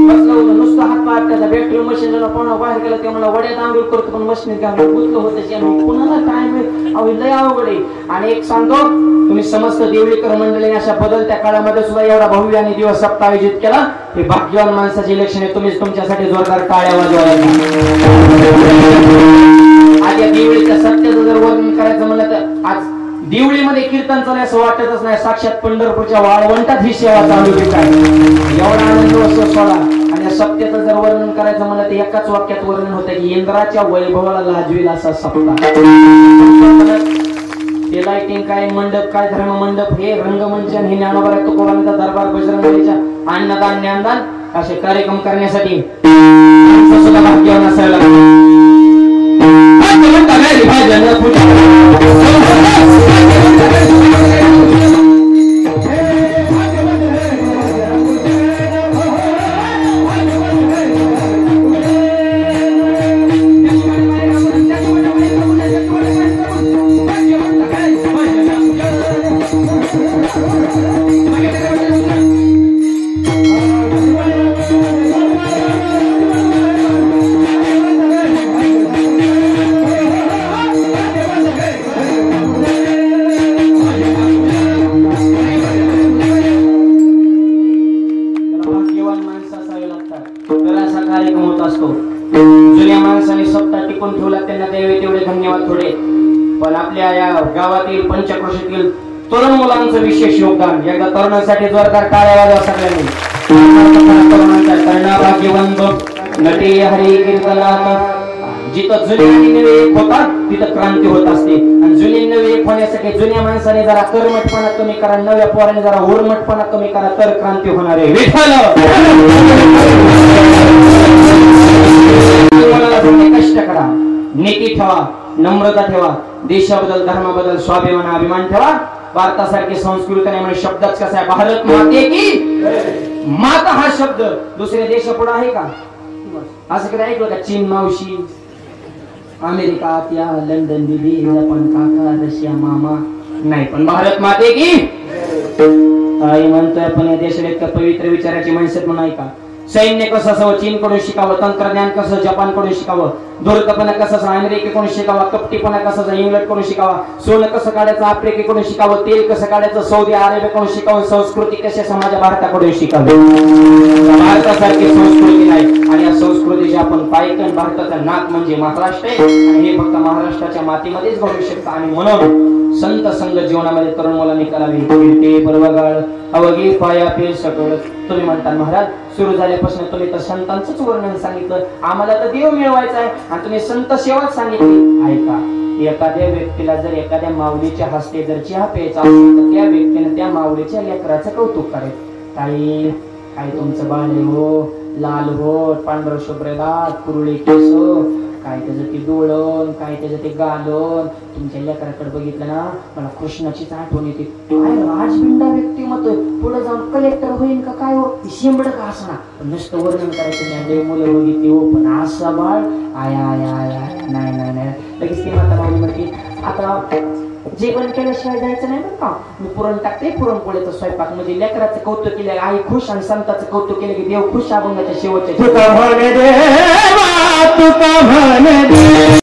A: बसलं नुसतं हात पाय त्याचा बॅटरी मशीन झाला पाहुणा बाहेर गेला ते मला वड्यात आंघोळ करतो पण मशीन घालून गुतलं होतं कुणाला काय मिळेल लय अवघड आहे. आणि एक सांगतो तुम्ही समस्त देवळीकर मंडळी अशा बदलत्या काळामध्ये सुद्धा एवढा भव्य आणि दिवस सप्ताह आयोजित केला हे भाग्यवान माणसाची लक्षण आहे. तुम्हीच तुमच्यासाठी जोरदार टाळ्या वाजवायला. आज या देवळीच्या सत्याचं जर वर्णन करायचं म्हणलं तर आज देवळीमध्ये कीर्तन चालू असं वाटतच नाही. साक्षात पंढरपूरच्या वाळवंटात ही सेवा चालू आहे. एवढा आनंद असतो सोडा. आणि या सत्याचं जर वर्णन करायचं म्हणलं तर एकाच वाक्यात वर्णन होतं की इंद्राच्या वैभवाला लाजवेल असा सप्ताह. ते लाइटिंग काय मंडप काय धर्म मंडप हे रंगमंच हे ज्ञानोबा तुकोबांचा दरबार बजरंगबलीच्या अन्नदान ज्ञानदान असे कार्यक्रम करण्यासाठी सुद्धा भाग्यवान असायला जुन्या माणसाने सत्ता टिकून ठेवला त्यांना द्यावे तेवढे धन्यवाद थोडे. पण आपल्या या गावातील पंचक्रोशीतील तरुण मुलांचं विशेष योगदान. एकदा तरुणांसाठी जोरदार टाळ्या वाजवा सगळ्यांनी. तरुणांचा करणा भाग्यवंत नटे हरी कीर्तनात जिथं जुने आणि नवे एक होतात तिथं क्रांती होत असते. आणि जुने नवे एक होण्यासाठी जुन्या माणसाने जरा कर्मठपणा कमी करा नव्या पोराने जरा ओरमटपणा कमी करा तर क्रांती होणार आहे. विठ्ठल कष्ट करा नीती ठेवा नम्रता ठेवा देशाबद्दल धर्माबद्दल स्वाभिमान अभिमान ठेवा. भारतासारखी संस्कृती नाही म्हणजे शब्दच कसा आहे भारत माते की माता हा शब्द दुसऱ्या देशापुढे आहे का? असं कधी ऐकलं का चीन मावशी अमेरिका आत्या लंडन दिदी जपान काका रशिया मामा नाही पण भारत माते की आई म्हणतोय. पण या देशाला इतक्या पवित्र विचाराची माणसं म्हणून ऐका. सैन्य कसं असावं चीन कडून शिकावं जपान कसं जपान कडून शिकावं धूर्तपणा कसं अमेरिकेकडून शिकावा कपटीपणा कसं इंग्लंड कडून शिकावा सोनं कसं काढायचं आफ्रिकेकडून शिकावं तेल कसं काढायचं सौदी अरेबियाकडून शिकावं संस्कृती कशा समाजा भारताकडून शिकावी. भारतासारखी संस्कृती नाही आणि या संस्कृतीचे आपण पायकन भारताचा नाक म्हणजे महाराष्ट्र आहे आणि हे फक्त महाराष्ट्राच्या मातीमध्येच घडू शकतं. आणि म्हणून संत संघ जीवनामध्ये तरुण मुलांनी करावी. कीर्ती पर्वगाळ अवघी पाया पे सकळ. तुम्ही म्हणता महाराज सुरू झाल्यापासून तुम्ही तर संतांचंच वर्णन सांगितलं आम्हाला तर देव मिळवायचा आहे आणि तुम्ही संत सेवाच सांगितली. ऐका एखाद्या व्यक्तीला जर एखाद्या माऊलीच्या हस्ते जर चहा प्यायचा असेल तर त्या व्यक्तीने त्या माऊलीच्या लेकराचं कौतुक करायचं. काही काय तुमचं बाळ हो लाल होट पांढर शुभ्र दात कुरुळी केस काय त्याचं ते डोळण काय त्याचं ते गालन तुमच्या लेकराकडे बघितलं ना मला कृष्णाचीच आठवण येते. काय राजबिंडा व्यक्तिमत्व पुढे जाऊन कलेक्टर होईल का काय हो शिंबड का असणार नुसतं वर्णन करायचं नाही. मुलं बघितली हो पण असं बाळ आया आया आया नाही नाही नाही लगेच ती माता माऊली म्हणते आता जेवण केल्याशिवाय जायचं नाही बरं का मी पुरण टाकते पुरणपोळीचं स्वयंपाक म्हणजे लेकराचं कौतुक केलं आई खुश आणि संताचं कौतुक केलं की देव खुश अभंगाच्या शेवटच्या